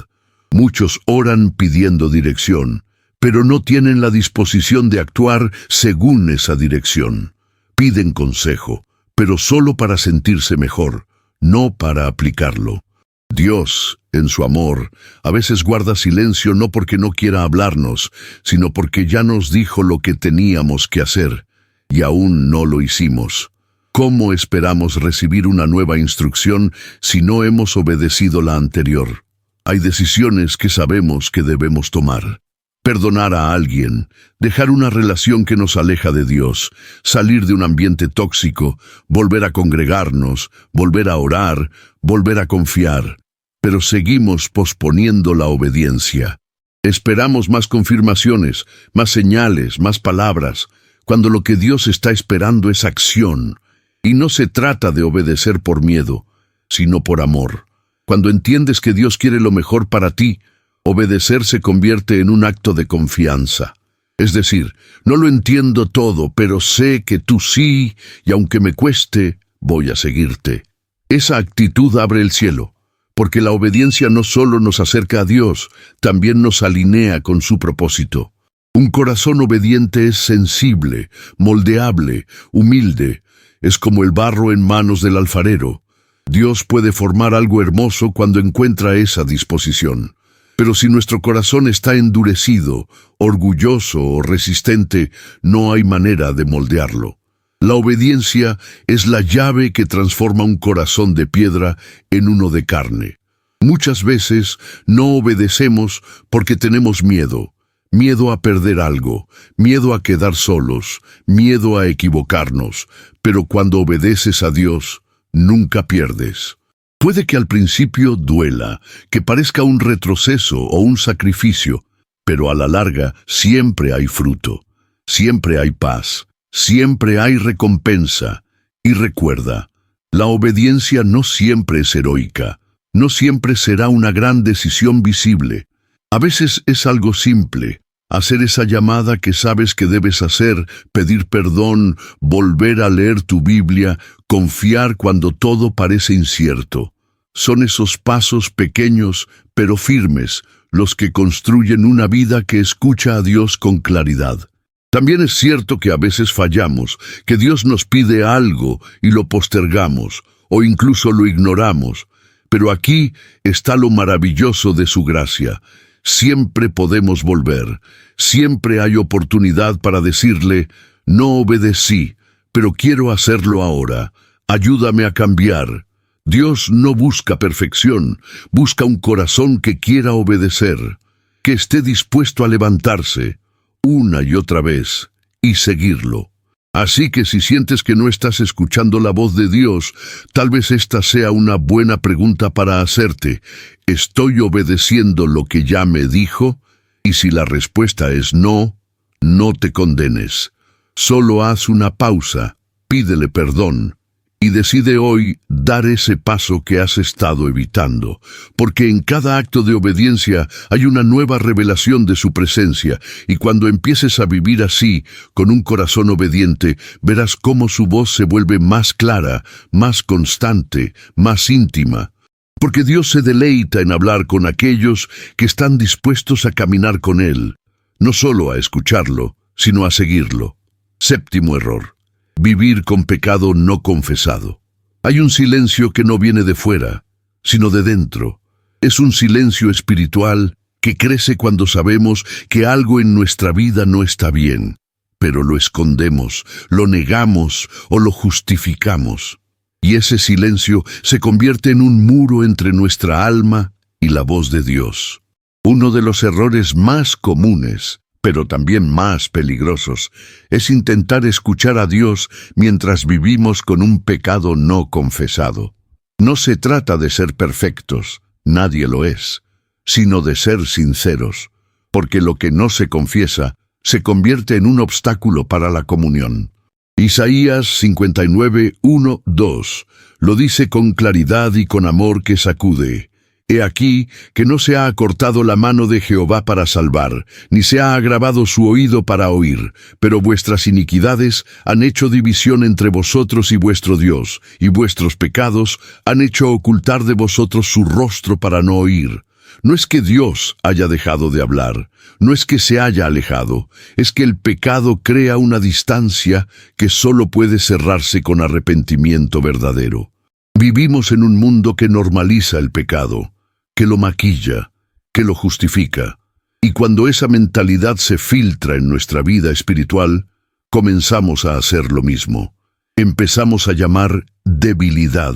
Speaker 1: Muchos oran pidiendo dirección, pero no tienen la disposición de actuar según esa dirección. Piden consejo, pero solo para sentirse mejor, no para aplicarlo. Dios, en su amor, a veces guarda silencio no porque no quiera hablarnos, sino porque ya nos dijo lo que teníamos que hacer, y aún no lo hicimos. ¿Cómo esperamos recibir una nueva instrucción si no hemos obedecido la anterior? Hay decisiones que sabemos que debemos tomar. Perdonar a alguien, dejar una relación que nos aleja de Dios, salir de un ambiente tóxico, volver a congregarnos, volver a orar, volver a confiar. Pero seguimos posponiendo la obediencia. Esperamos más confirmaciones, más señales, más palabras, cuando lo que Dios está esperando es acción. Y no se trata de obedecer por miedo, sino por amor. Cuando entiendes que Dios quiere lo mejor para ti, obedecer se convierte en un acto de confianza. Es decir, no lo entiendo todo, pero sé que tú sí, y aunque me cueste, voy a seguirte. Esa actitud abre el cielo, porque la obediencia no solo nos acerca a Dios, también nos alinea con su propósito. Un corazón obediente es sensible, moldeable, humilde. Es como el barro en manos del alfarero. Dios puede formar algo hermoso cuando encuentra esa disposición. Pero si nuestro corazón está endurecido, orgulloso o resistente, no hay manera de moldearlo. La obediencia es la llave que transforma un corazón de piedra en uno de carne. Muchas veces no obedecemos porque tenemos miedo. Miedo a perder algo, miedo a quedar solos, miedo a equivocarnos. Pero cuando obedeces a Dios, nunca pierdes. Puede que al principio duela, que parezca un retroceso o un sacrificio, pero a la larga siempre hay fruto, siempre hay paz, siempre hay recompensa. Y recuerda, la obediencia no siempre es heroica, no siempre será una gran decisión visible. A veces es algo simple, hacer esa llamada que sabes que debes hacer, pedir perdón, volver a leer tu Biblia, confiar cuando todo parece incierto. Son esos pasos pequeños, pero firmes, los que construyen una vida que escucha a Dios con claridad. También es cierto que a veces fallamos, que Dios nos pide algo y lo postergamos, o incluso lo ignoramos. Pero aquí está lo maravilloso de su gracia. Siempre podemos volver, siempre hay oportunidad para decirle, no obedecí, pero quiero hacerlo ahora, ayúdame a cambiar. Dios no busca perfección, busca un corazón que quiera obedecer, que esté dispuesto a levantarse una y otra vez y seguirlo. Así que si sientes que no estás escuchando la voz de Dios, tal vez esta sea una buena pregunta para hacerte. ¿Estoy obedeciendo lo que ya me dijo? Y si la respuesta es no, no te condenes. Solo haz una pausa, pídele perdón y decide hoy dar ese paso que has estado evitando, porque en cada acto de obediencia hay una nueva revelación de su presencia, y cuando empieces a vivir así, con un corazón obediente, verás cómo su voz se vuelve más clara, más constante, más íntima. Porque Dios se deleita en hablar con aquellos que están dispuestos a caminar con Él, no solo a escucharlo, sino a seguirlo. Séptimo error: vivir con pecado no confesado. Hay un silencio que no viene de fuera, sino de dentro. Es un silencio espiritual que crece cuando sabemos que algo en nuestra vida no está bien, pero lo escondemos, lo negamos o lo justificamos. Y ese silencio se convierte en un muro entre nuestra alma y la voz de Dios. Uno de los errores más comunes, pero también más peligrosos, es intentar escuchar a Dios mientras vivimos con un pecado no confesado. No se trata de ser perfectos, nadie lo es, sino de ser sinceros, porque lo que no se confiesa se convierte en un obstáculo para la comunión. Isaías 59, 1, 2 lo dice con claridad y con amor que sacude. He aquí que no se ha acortado la mano de Jehová para salvar, ni se ha agravado su oído para oír, pero vuestras iniquidades han hecho división entre vosotros y vuestro Dios, y vuestros pecados han hecho ocultar de vosotros su rostro para no oír. No es que Dios haya dejado de hablar, no es que se haya alejado, es que el pecado crea una distancia que solo puede cerrarse con arrepentimiento verdadero. Vivimos en un mundo que normaliza el pecado, que lo maquilla, que lo justifica. Y cuando esa mentalidad se filtra en nuestra vida espiritual, comenzamos a hacer lo mismo. Empezamos a llamar debilidad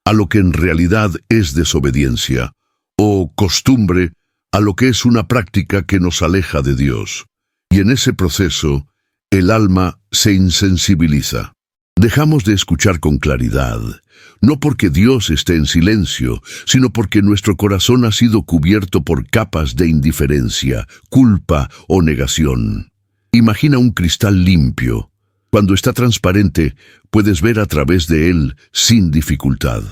Speaker 1: a lo que en realidad es desobediencia, o costumbre a lo que es una práctica que nos aleja de Dios. Y en ese proceso, el alma se insensibiliza. Dejamos de escuchar con claridad, no porque Dios esté en silencio, sino porque nuestro corazón ha sido cubierto por capas de indiferencia, culpa o negación. Imagina un cristal limpio. Cuando está transparente, puedes ver a través de él sin dificultad.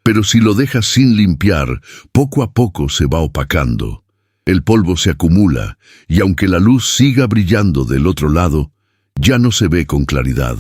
Speaker 1: Pero si lo dejas sin limpiar, poco a poco se va opacando. El polvo se acumula, y aunque la luz siga brillando del otro lado, ya no se ve con claridad.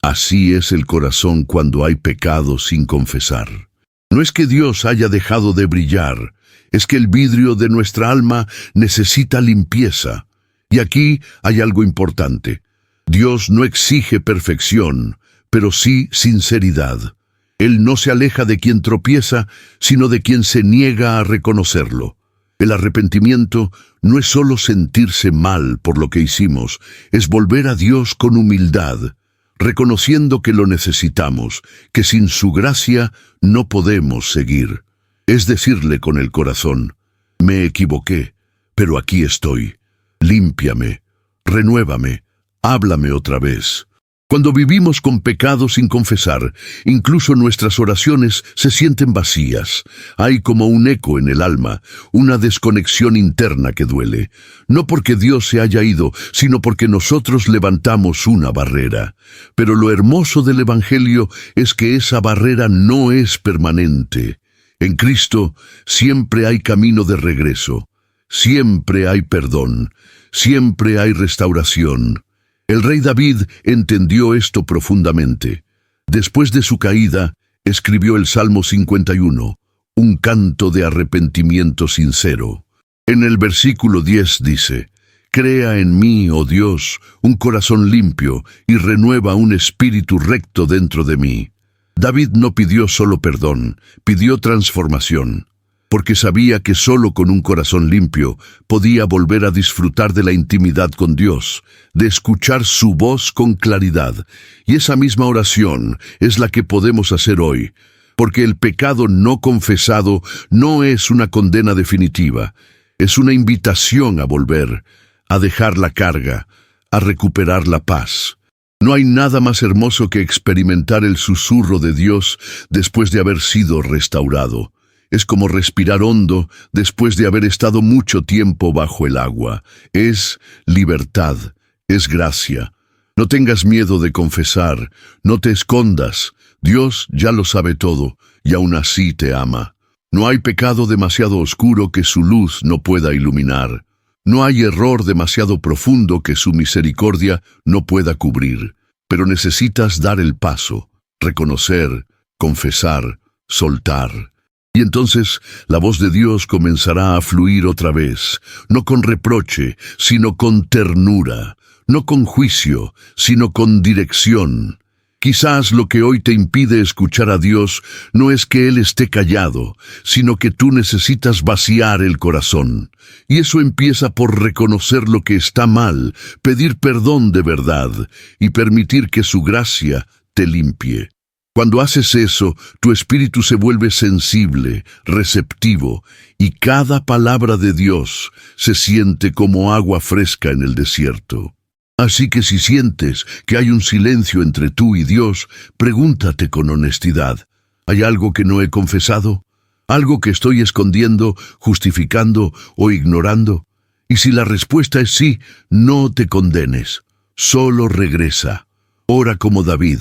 Speaker 1: Así es el corazón cuando hay pecado sin confesar. No es que Dios haya dejado de brillar, es que el vidrio de nuestra alma necesita limpieza. Y aquí hay algo importante. Dios no exige perfección, pero sí sinceridad. Él no se aleja de quien tropieza, sino de quien se niega a reconocerlo. El arrepentimiento no es solo sentirse mal por lo que hicimos, es volver a Dios con humildad, reconociendo que lo necesitamos, que sin su gracia no podemos seguir. Es decirle con el corazón, me equivoqué, pero aquí estoy. Límpiame, renuévame, háblame otra vez. Cuando vivimos con pecado sin confesar, incluso nuestras oraciones se sienten vacías. Hay como un eco en el alma, una desconexión interna que duele. No porque Dios se haya ido, sino porque nosotros levantamos una barrera. Pero lo hermoso del Evangelio es que esa barrera no es permanente. En Cristo siempre hay camino de regreso. Siempre hay perdón. Siempre hay restauración. El rey David entendió esto profundamente. Después de su caída, escribió el Salmo 51, un canto de arrepentimiento sincero. En el versículo 10 dice: «Crea en mí, oh Dios, un corazón limpio y renueva un espíritu recto dentro de mí». David no pidió solo perdón, pidió transformación, porque sabía que solo con un corazón limpio podía volver a disfrutar de la intimidad con Dios, de escuchar su voz con claridad. Y esa misma oración es la que podemos hacer hoy, porque el pecado no confesado no es una condena definitiva, es una invitación a volver, a dejar la carga, a recuperar la paz. No hay nada más hermoso que experimentar el susurro de Dios después de haber sido restaurado. Es como respirar hondo después de haber estado mucho tiempo bajo el agua. Es libertad, es gracia. No tengas miedo de confesar, no te escondas. Dios ya lo sabe todo y aún así te ama. No hay pecado demasiado oscuro que su luz no pueda iluminar. No hay error demasiado profundo que su misericordia no pueda cubrir. Pero necesitas dar el paso, reconocer, confesar, soltar. Y entonces la voz de Dios comenzará a fluir otra vez, no con reproche, sino con ternura, no con juicio, sino con dirección. Quizás lo que hoy te impide escuchar a Dios no es que Él esté callado, sino que tú necesitas vaciar el corazón. Y eso empieza por reconocer lo que está mal, pedir perdón de verdad y permitir que su gracia te limpie. Cuando haces eso, tu espíritu se vuelve sensible, receptivo, y cada palabra de Dios se siente como agua fresca en el desierto. Así que si sientes que hay un silencio entre tú y Dios, pregúntate con honestidad: ¿hay algo que no he confesado? ¿Algo que estoy escondiendo, justificando o ignorando? Y si la respuesta es sí, no te condenes. Solo regresa. Ora como David: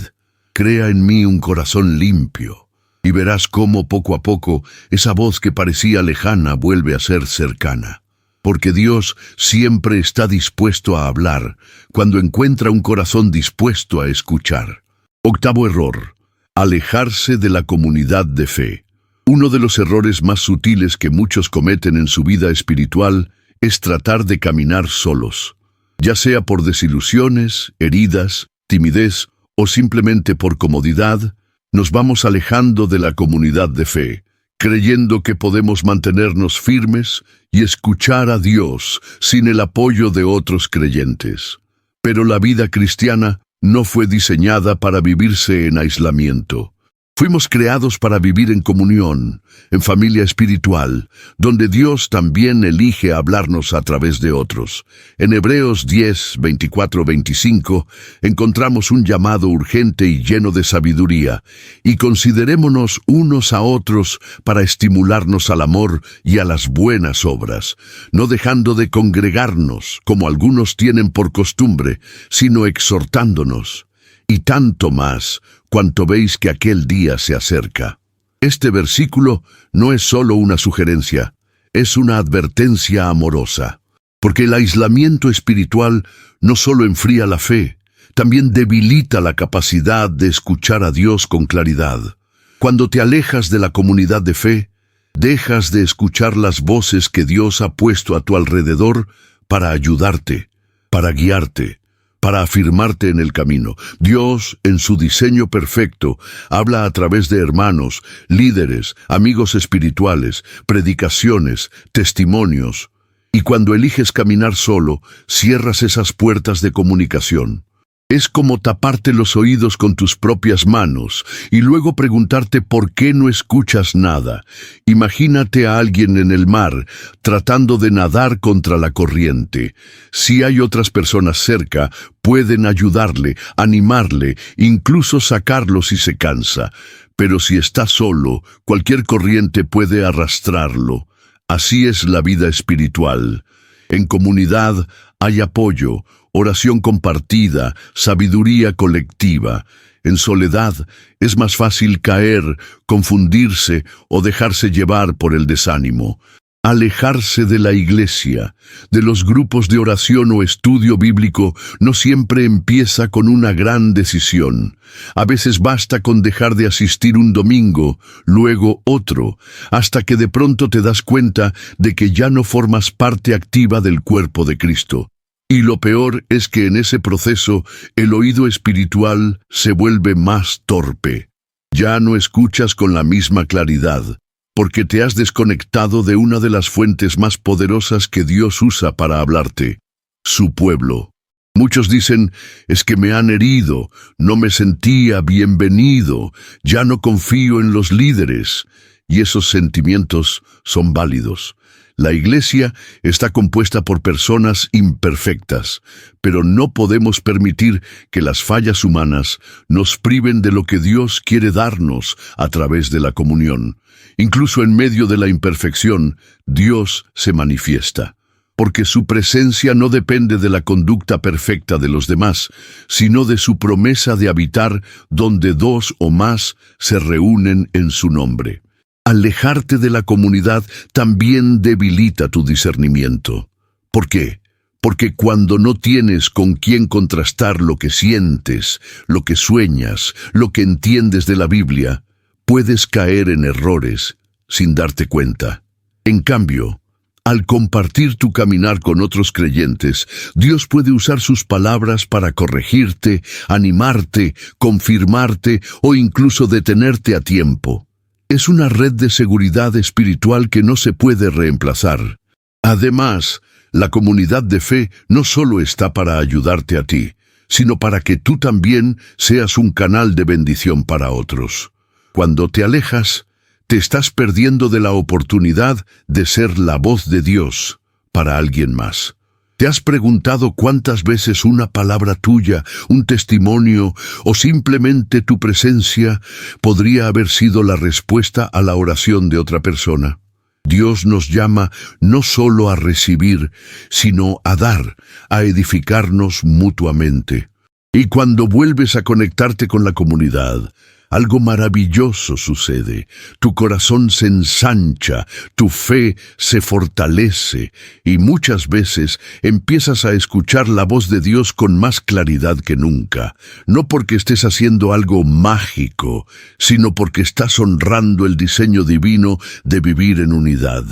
Speaker 1: «Crea en mí un corazón limpio». Y verás cómo poco a poco esa voz que parecía lejana vuelve a ser cercana. Porque Dios siempre está dispuesto a hablar cuando encuentra un corazón dispuesto a escuchar. Octavo error: alejarse de la comunidad de fe. Uno de los errores más sutiles que muchos cometen en su vida espiritual es tratar de caminar solos, ya sea por desilusiones, heridas, timidez o simplemente por comodidad. Nos vamos alejando de la comunidad de fe, creyendo que podemos mantenernos firmes y escuchar a Dios sin el apoyo de otros creyentes. Pero la vida cristiana no fue diseñada para vivirse en aislamiento. Fuimos creados para vivir en comunión, en familia espiritual, donde Dios también elige hablarnos a través de otros. En Hebreos 10, 24-25, encontramos un llamado urgente y lleno de sabiduría, y considerémonos unos a otros para estimularnos al amor y a las buenas obras, no dejando de congregarnos, como algunos tienen por costumbre, sino exhortándonos. Y tanto más, cuanto veis que aquel día se acerca. Este versículo no es solo una sugerencia, es una advertencia amorosa, porque el aislamiento espiritual no solo enfría la fe, también debilita la capacidad de escuchar a Dios con claridad. Cuando te alejas de la comunidad de fe, dejas de escuchar las voces que Dios ha puesto a tu alrededor para ayudarte, para guiarte, para afirmarte en el camino. Dios, en su diseño perfecto, habla a través de hermanos, líderes, amigos espirituales, predicaciones, testimonios. Y cuando eliges caminar solo, cierras esas puertas de comunicación. Es como taparte los oídos con tus propias manos y luego preguntarte por qué no escuchas nada. Imagínate a alguien en el mar tratando de nadar contra la corriente. Si hay otras personas cerca, pueden ayudarle, animarle, incluso sacarlo si se cansa. Pero si está solo, cualquier corriente puede arrastrarlo. Así es la vida espiritual. En comunidad hay apoyo, oración compartida, sabiduría colectiva. En soledad es más fácil caer, confundirse o dejarse llevar por el desánimo. Alejarse de la iglesia, de los grupos de oración o estudio bíblico, no siempre empieza con una gran decisión. A veces basta con dejar de asistir un domingo, luego otro, hasta que de pronto te das cuenta de que ya no formas parte activa del cuerpo de Cristo. Y lo peor es que en ese proceso el oído espiritual se vuelve más torpe. Ya no escuchas con la misma claridad, porque te has desconectado de una de las fuentes más poderosas que Dios usa para hablarte, su pueblo. Muchos dicen, es que me han herido, no me sentía bienvenido, ya no confío en los líderes. Y esos sentimientos son válidos. La iglesia está compuesta por personas imperfectas, pero no podemos permitir que las fallas humanas nos priven de lo que Dios quiere darnos a través de la comunión. Incluso en medio de la imperfección, Dios se manifiesta, porque su presencia no depende de la conducta perfecta de los demás, sino de su promesa de habitar donde dos o más se reúnen en su nombre. Alejarte de la comunidad también debilita tu discernimiento. ¿Por qué? Porque cuando no tienes con quién contrastar lo que sientes, lo que sueñas, lo que entiendes de la Biblia, puedes caer en errores sin darte cuenta. En cambio, al compartir tu caminar con otros creyentes, Dios puede usar sus palabras para corregirte, animarte, confirmarte o incluso detenerte a tiempo. Es una red de seguridad espiritual que no se puede reemplazar. Además, la comunidad de fe no solo está para ayudarte a ti, sino para que tú también seas un canal de bendición para otros. Cuando te alejas, te estás perdiendo de la oportunidad de ser la voz de Dios para alguien más. ¿Te has preguntado cuántas veces una palabra tuya, un testimonio o simplemente tu presencia podría haber sido la respuesta a la oración de otra persona? Dios nos llama no solo a recibir, sino a dar, a edificarnos mutuamente. Y cuando vuelves a conectarte con la comunidad, algo maravilloso sucede. Tu corazón se ensancha, tu fe se fortalece y muchas veces empiezas a escuchar la voz de Dios con más claridad que nunca. No porque estés haciendo algo mágico, sino porque estás honrando el diseño divino de vivir en unidad.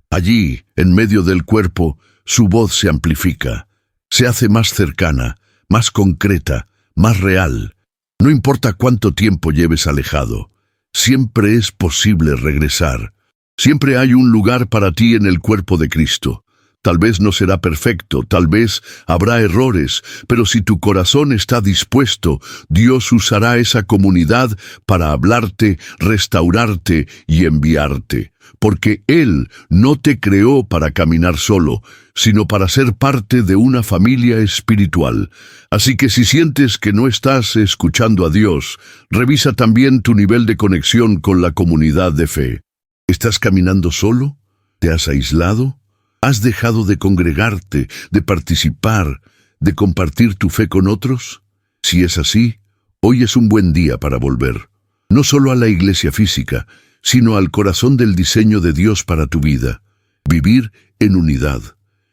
Speaker 1: Allí, en medio del cuerpo, su voz se amplifica, se hace más cercana, más concreta, más real. No importa cuánto tiempo lleves alejado, siempre es posible regresar. Siempre hay un lugar para ti en el cuerpo de Cristo. Tal vez no será perfecto, tal vez habrá errores, pero si tu corazón está dispuesto, Dios usará esa comunidad para hablarte, restaurarte y enviarte. Porque Él no te creó para caminar solo, sino para ser parte de una familia espiritual. Así que si sientes que no estás escuchando a Dios, revisa también tu nivel de conexión con la comunidad de fe. ¿Estás caminando solo? ¿Te has aislado? ¿Has dejado de congregarte, de participar, de compartir tu fe con otros? Si es así, hoy es un buen día para volver. No solo a la iglesia física, sino al corazón del diseño de Dios para tu vida. Vivir en unidad.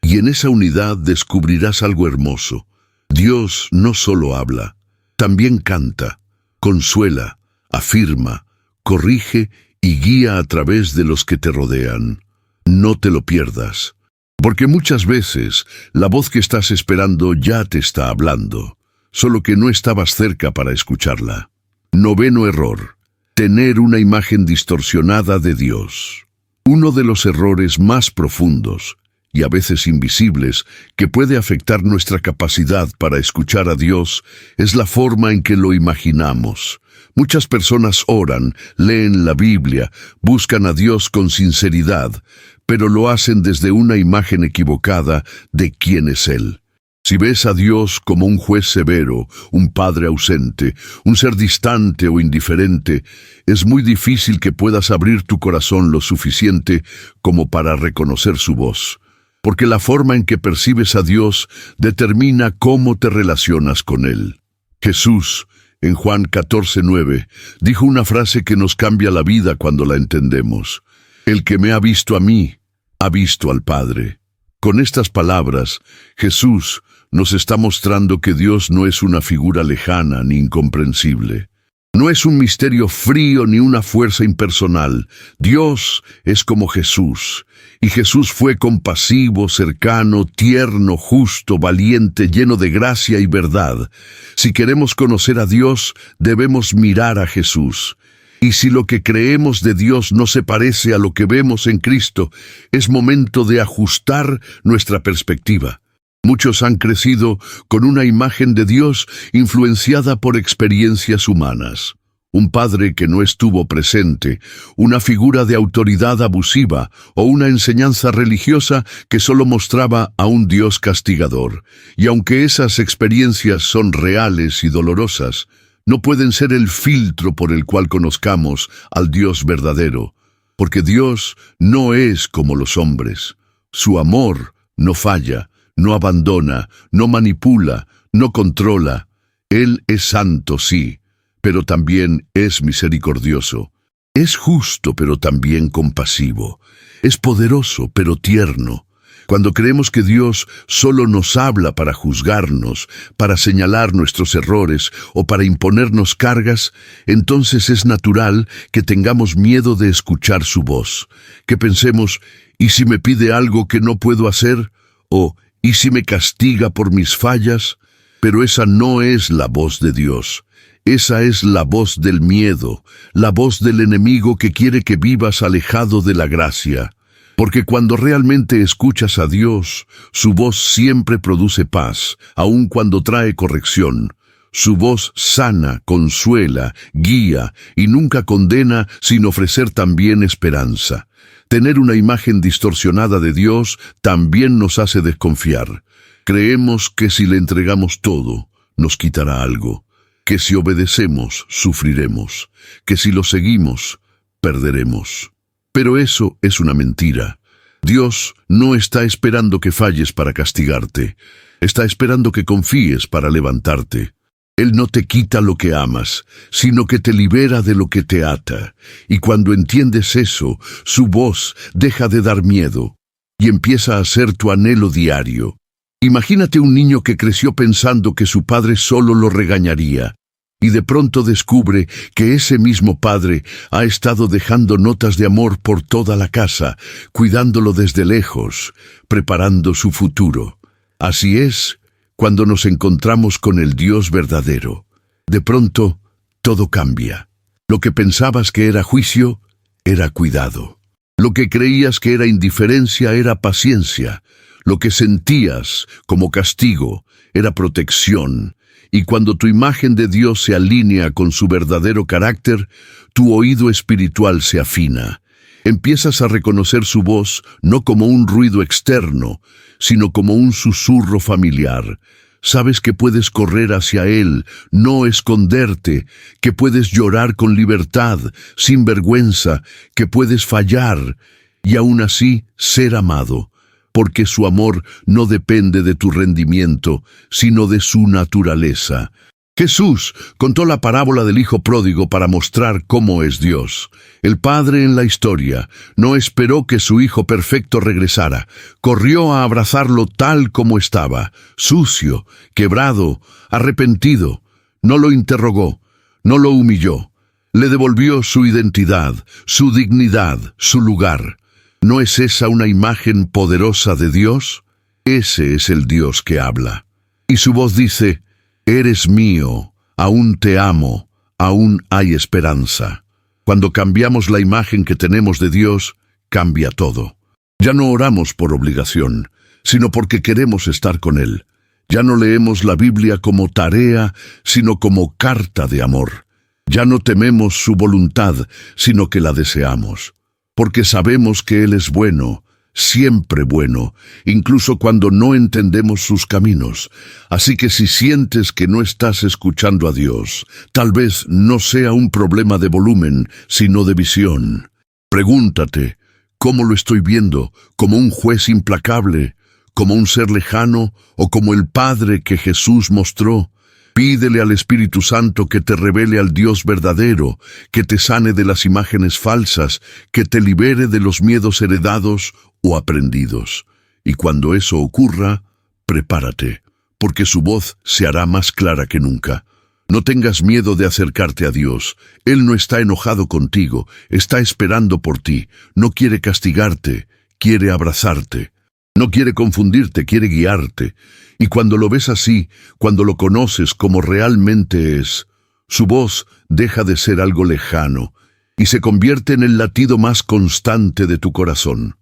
Speaker 1: Y en esa unidad descubrirás algo hermoso. Dios no solo habla, también canta, consuela, afirma, corrige y guía a través de los que te rodean. No te lo pierdas, porque muchas veces la voz que estás esperando ya te está hablando, solo que no estabas cerca para escucharla. Noveno error: tener una imagen distorsionada de Dios. Uno de los errores más profundos y a veces invisibles, que puede afectar nuestra capacidad para escuchar a Dios, es la forma en que lo imaginamos. Muchas personas oran, leen la Biblia, buscan a Dios con sinceridad, pero lo hacen desde una imagen equivocada de quién es Él. Si ves a Dios como un juez severo, un padre ausente, un ser distante o indiferente, es muy difícil que puedas abrir tu corazón lo suficiente como para reconocer su voz, porque la forma en que percibes a Dios determina cómo te relacionas con Él. Jesús, en Juan 14:9, dijo una frase que nos cambia la vida cuando la entendemos. El que me ha visto a mí, ha visto al Padre. Con estas palabras, Jesús nos está mostrando que Dios no es una figura lejana ni incomprensible. No es un misterio frío ni una fuerza impersonal. Dios es como Jesús. Y Jesús fue compasivo, cercano, tierno, justo, valiente, lleno de gracia y verdad. Si queremos conocer a Dios, debemos mirar a Jesús. Y si lo que creemos de Dios no se parece a lo que vemos en Cristo, es momento de ajustar nuestra perspectiva. Muchos han crecido con una imagen de Dios influenciada por experiencias humanas. Un padre que no estuvo presente, una figura de autoridad abusiva o una enseñanza religiosa que solo mostraba a un Dios castigador. Y aunque esas experiencias son reales y dolorosas, no pueden ser el filtro por el cual conozcamos al Dios verdadero, porque Dios no es como los hombres. Su amor no falla, no abandona, no manipula, no controla. Él es santo, sí, pero también es misericordioso. Es justo, pero también compasivo. Es poderoso, pero tierno. Cuando creemos que Dios solo nos habla para juzgarnos, para señalar nuestros errores o para imponernos cargas, entonces es natural que tengamos miedo de escuchar su voz, que pensemos, ¿y si me pide algo que no puedo hacer? O, ¿y si me castiga por mis fallas? Pero esa no es la voz de Dios. Esa es la voz del miedo, la voz del enemigo que quiere que vivas alejado de la gracia. Porque cuando realmente escuchas a Dios, su voz siempre produce paz, aun cuando trae corrección. Su voz sana, consuela, guía y nunca condena sin ofrecer también esperanza. Tener una imagen distorsionada de Dios también nos hace desconfiar. Creemos que si le entregamos todo, nos quitará algo, que si obedecemos, sufriremos, que si lo seguimos, perderemos. Pero eso es una mentira. Dios no está esperando que falles para castigarte. Está esperando que confíes para levantarte. Él no te quita lo que amas, sino que te libera de lo que te ata. Y cuando entiendes eso, su voz deja de dar miedo y empieza a ser tu anhelo diario. Imagínate un niño que creció pensando que su padre solo lo regañaría. Y de pronto descubre que ese mismo padre ha estado dejando notas de amor por toda la casa, cuidándolo desde lejos, preparando su futuro. Así es cuando nos encontramos con el Dios verdadero. De pronto, todo cambia. Lo que pensabas que era juicio, era cuidado. Lo que creías que era indiferencia, era paciencia. Lo que sentías como castigo, era protección. Y cuando tu imagen de Dios se alinea con su verdadero carácter, tu oído espiritual se afina. Empiezas a reconocer su voz no como un ruido externo, sino como un susurro familiar. Sabes que puedes correr hacia Él, no esconderte, que puedes llorar con libertad, sin vergüenza, que puedes fallar y aún así ser amado. Porque su amor no depende de tu rendimiento, sino de su naturaleza. Jesús contó la parábola del hijo pródigo para mostrar cómo es Dios. El padre en la historia no esperó que su hijo perfecto regresara. Corrió a abrazarlo tal como estaba, sucio, quebrado, arrepentido. No lo interrogó, no lo humilló. Le devolvió su identidad, su dignidad, su lugar. ¿No es esa una imagen poderosa de Dios? Ese es el Dios que habla. Y su voz dice, eres mío, aún te amo, aún hay esperanza. Cuando cambiamos la imagen que tenemos de Dios, cambia todo. Ya no oramos por obligación, sino porque queremos estar con Él. Ya no leemos la Biblia como tarea, sino como carta de amor. Ya no tememos su voluntad, sino que la deseamos. Porque sabemos que Él es bueno, siempre bueno, incluso cuando no entendemos sus caminos. Así que si sientes que no estás escuchando a Dios, tal vez no sea un problema de volumen, sino de visión. Pregúntate, ¿cómo lo estoy viendo? ¿Como un juez implacable? ¿Como un ser lejano? ¿O como el Padre que Jesús mostró? Pídele al Espíritu Santo que te revele al Dios verdadero, que te sane de las imágenes falsas, que te libere de los miedos heredados o aprendidos. Y cuando eso ocurra, prepárate, porque su voz se hará más clara que nunca. No tengas miedo de acercarte a Dios. Él no está enojado contigo, está esperando por ti. No quiere castigarte, quiere abrazarte. No quiere confundirte, quiere guiarte. Y cuando lo ves así, cuando lo conoces como realmente es, su voz deja de ser algo lejano y se convierte en el latido más constante de tu corazón.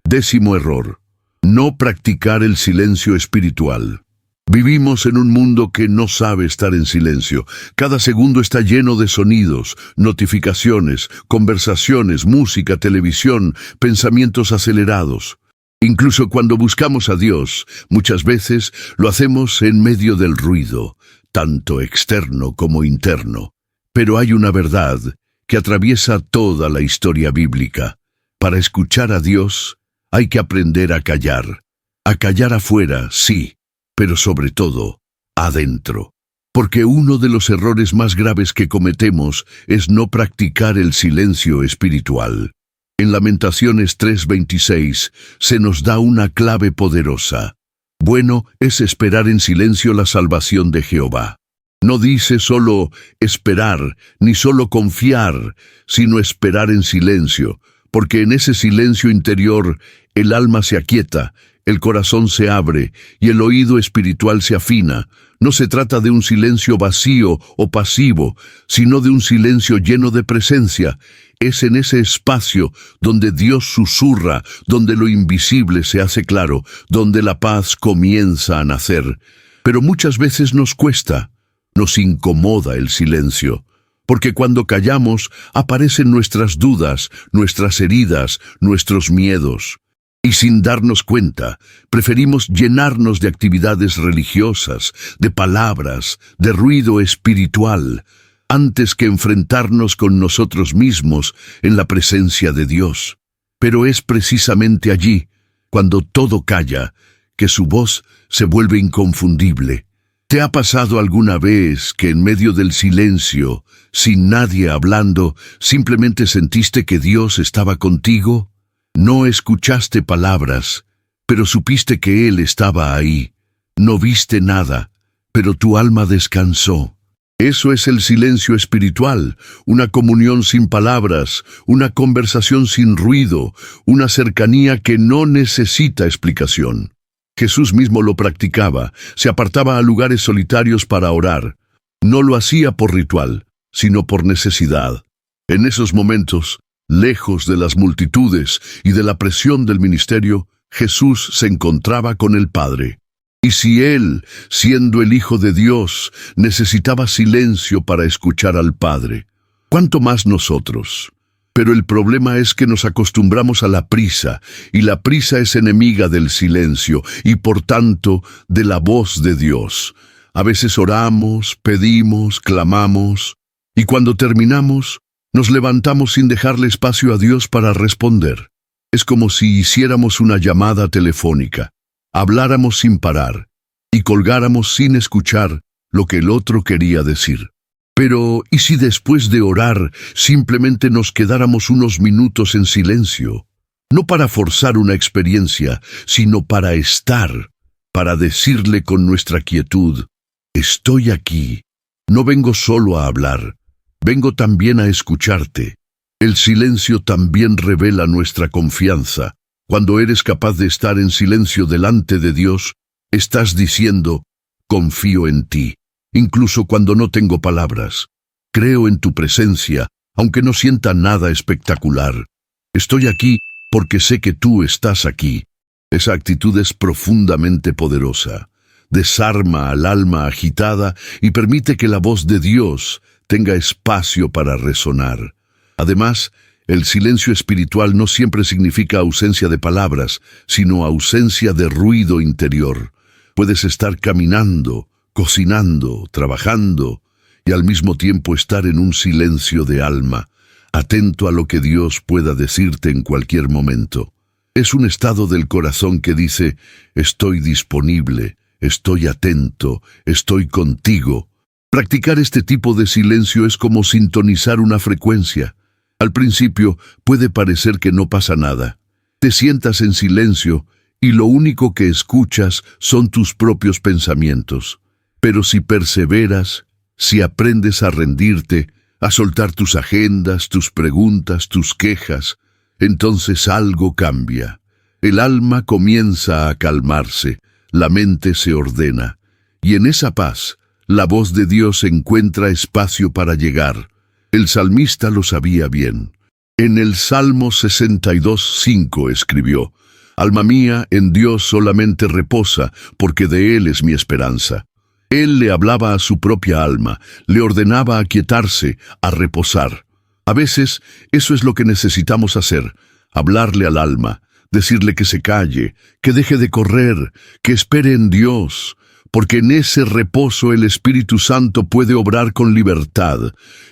Speaker 1: 10º error: no practicar el silencio espiritual. Vivimos en un mundo que no sabe estar en silencio. Cada segundo está lleno de sonidos, notificaciones, conversaciones, música, televisión, pensamientos acelerados. Incluso cuando buscamos a Dios, muchas veces lo hacemos en medio del ruido, tanto externo como interno. Pero hay una verdad que atraviesa toda la historia bíblica. Para escuchar a Dios, hay que aprender a callar. A callar afuera, sí, pero sobre todo, adentro. Porque uno de los errores más graves que cometemos es no practicar el silencio espiritual. En Lamentaciones 3:26 se nos da una clave poderosa. Bueno es esperar en silencio la salvación de Jehová. No dice solo esperar, ni solo confiar, sino esperar en silencio, porque en ese silencio interior el alma se aquieta, el corazón se abre y el oído espiritual se afina. No se trata de un silencio vacío o pasivo, sino de un silencio lleno de presencia. Es en ese espacio donde Dios susurra, donde lo invisible se hace claro, donde la paz comienza a nacer. Pero muchas veces nos cuesta, nos incomoda el silencio, porque cuando callamos aparecen nuestras dudas, nuestras heridas, nuestros miedos. Y sin darnos cuenta, preferimos llenarnos de actividades religiosas, de palabras, de ruido espiritual, antes que enfrentarnos con nosotros mismos en la presencia de Dios. Pero es precisamente allí, cuando todo calla, que su voz se vuelve inconfundible. ¿Te ha pasado alguna vez que en medio del silencio, sin nadie hablando, simplemente sentiste que Dios estaba contigo? No escuchaste palabras, pero supiste que Él estaba ahí. No viste nada, pero tu alma descansó. Eso es el silencio espiritual, una comunión sin palabras, una conversación sin ruido, una cercanía que no necesita explicación. Jesús mismo lo practicaba, se apartaba a lugares solitarios para orar. No lo hacía por ritual, sino por necesidad. En esos momentos, lejos de las multitudes y de la presión del ministerio, Jesús se encontraba con el Padre. Y si Él, siendo el Hijo de Dios, necesitaba silencio para escuchar al Padre, ¿cuánto más nosotros? Pero el problema es que nos acostumbramos a la prisa, y la prisa es enemiga del silencio, y por tanto, de la voz de Dios. A veces oramos, pedimos, clamamos, y cuando terminamos, nos levantamos sin dejarle espacio a Dios para responder. Es como si hiciéramos una llamada telefónica, habláramos sin parar y colgáramos sin escuchar lo que el otro quería decir. Pero, ¿y si después de orar simplemente nos quedáramos unos minutos en silencio? No para forzar una experiencia, sino para estar, para decirle con nuestra quietud: estoy aquí, no vengo solo a hablar. Vengo también a escucharte. El silencio también revela nuestra confianza. Cuando eres capaz de estar en silencio delante de Dios, estás diciendo: confío en ti, incluso cuando no tengo palabras. Creo en tu presencia, aunque no sienta nada espectacular. Estoy aquí porque sé que tú estás aquí. Esa actitud es profundamente poderosa. Desarma al alma agitada y permite que la voz de Dios tenga espacio para resonar. Además, el silencio espiritual no siempre significa ausencia de palabras, sino ausencia de ruido interior. Puedes estar caminando, cocinando, trabajando, y al mismo tiempo estar en un silencio de alma, atento a lo que Dios pueda decirte en cualquier momento. Es un estado del corazón que dice, estoy disponible, estoy atento, estoy contigo. Practicar este tipo de silencio es como sintonizar una frecuencia. Al principio puede parecer que no pasa nada. Te sientas en silencio y lo único que escuchas son tus propios pensamientos. Pero si perseveras, si aprendes a rendirte, a soltar tus agendas, tus preguntas, tus quejas, entonces algo cambia. El alma comienza a calmarse, la mente se ordena, y en esa paz, la voz de Dios encuentra espacio para llegar. El salmista lo sabía bien. En el Salmo 62:5 escribió, «Alma mía, en Dios solamente reposa, porque de Él es mi esperanza». Él le hablaba a su propia alma, le ordenaba aquietarse, a reposar. A veces, eso es lo que necesitamos hacer, hablarle al alma, decirle que se calle, que deje de correr, que espere en Dios, porque en ese reposo el Espíritu Santo puede obrar con libertad.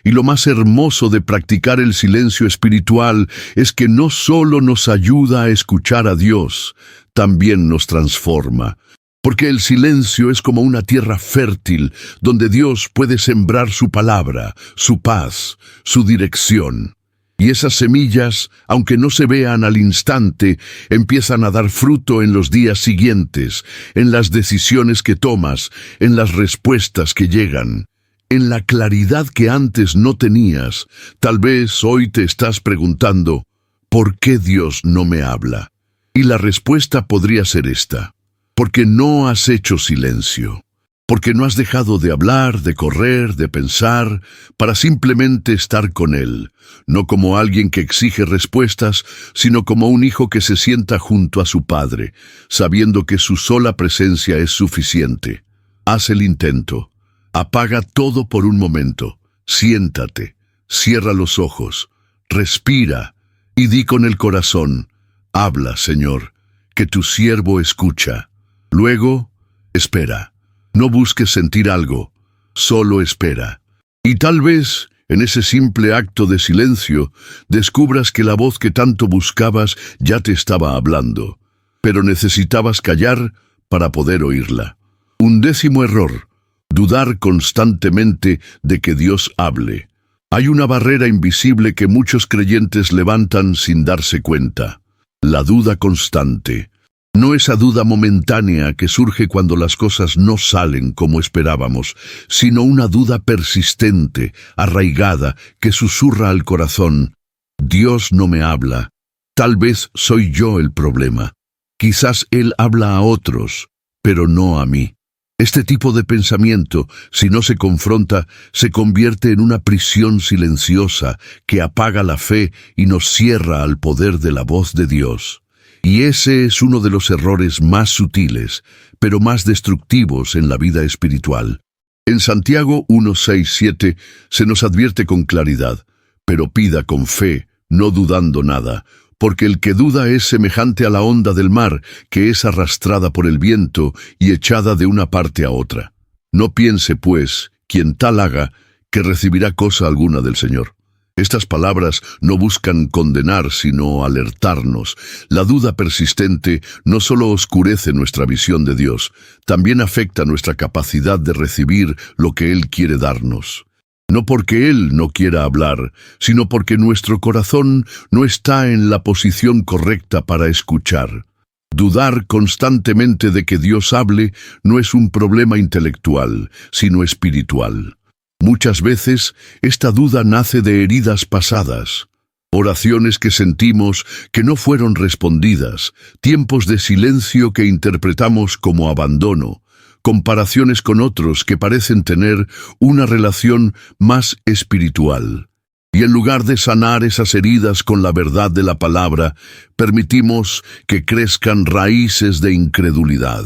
Speaker 1: Y lo más hermoso de practicar el silencio espiritual es que no solo nos ayuda a escuchar a Dios, también nos transforma. Porque el silencio es como una tierra fértil donde Dios puede sembrar su palabra, su paz, su dirección. Y esas semillas, aunque no se vean al instante, empiezan a dar fruto en los días siguientes, en las decisiones que tomas, en las respuestas que llegan, en la claridad que antes no tenías. Tal vez hoy te estás preguntando, ¿por qué Dios no me habla? Y la respuesta podría ser esta: porque no has hecho silencio, porque no has dejado de hablar, de correr, de pensar, para simplemente estar con Él, no como alguien que exige respuestas, sino como un hijo que se sienta junto a su padre, sabiendo que su sola presencia es suficiente. Haz el intento, apaga todo por un momento, siéntate, cierra los ojos, respira y di con el corazón, habla, Señor, que tu siervo escucha. Luego, espera. No busques sentir algo, solo espera. Y tal vez, en ese simple acto de silencio, descubras que la voz que tanto buscabas ya te estaba hablando, pero necesitabas callar para poder oírla. 11º error: dudar constantemente de que Dios hable. Hay una barrera invisible que muchos creyentes levantan sin darse cuenta: la duda constante. No esa duda momentánea que surge cuando las cosas no salen como esperábamos, sino una duda persistente, arraigada, que susurra al corazón: Dios no me habla. Tal vez soy yo el problema. Quizás Él habla a otros, pero no a mí. Este tipo de pensamiento, si no se confronta, se convierte en una prisión silenciosa que apaga la fe y nos cierra al poder de la voz de Dios. Y ese es uno de los errores más sutiles, pero más destructivos en la vida espiritual. En Santiago 1:6-7 se nos advierte con claridad: pero pida con fe, no dudando nada, porque el que duda es semejante a la onda del mar, que es arrastrada por el viento y echada de una parte a otra. No piense, pues, quien tal haga, que recibirá cosa alguna del Señor. Estas palabras no buscan condenar, sino alertarnos. La duda persistente no solo oscurece nuestra visión de Dios, también afecta nuestra capacidad de recibir lo que Él quiere darnos. No porque Él no quiera hablar, sino porque nuestro corazón no está en la posición correcta para escuchar. Dudar constantemente de que Dios hable no es un problema intelectual, sino espiritual. Muchas veces, esta duda nace de heridas pasadas, oraciones que sentimos que no fueron respondidas, tiempos de silencio que interpretamos como abandono, comparaciones con otros que parecen tener una relación más espiritual. Y en lugar de sanar esas heridas con la verdad de la palabra, permitimos que crezcan raíces de incredulidad.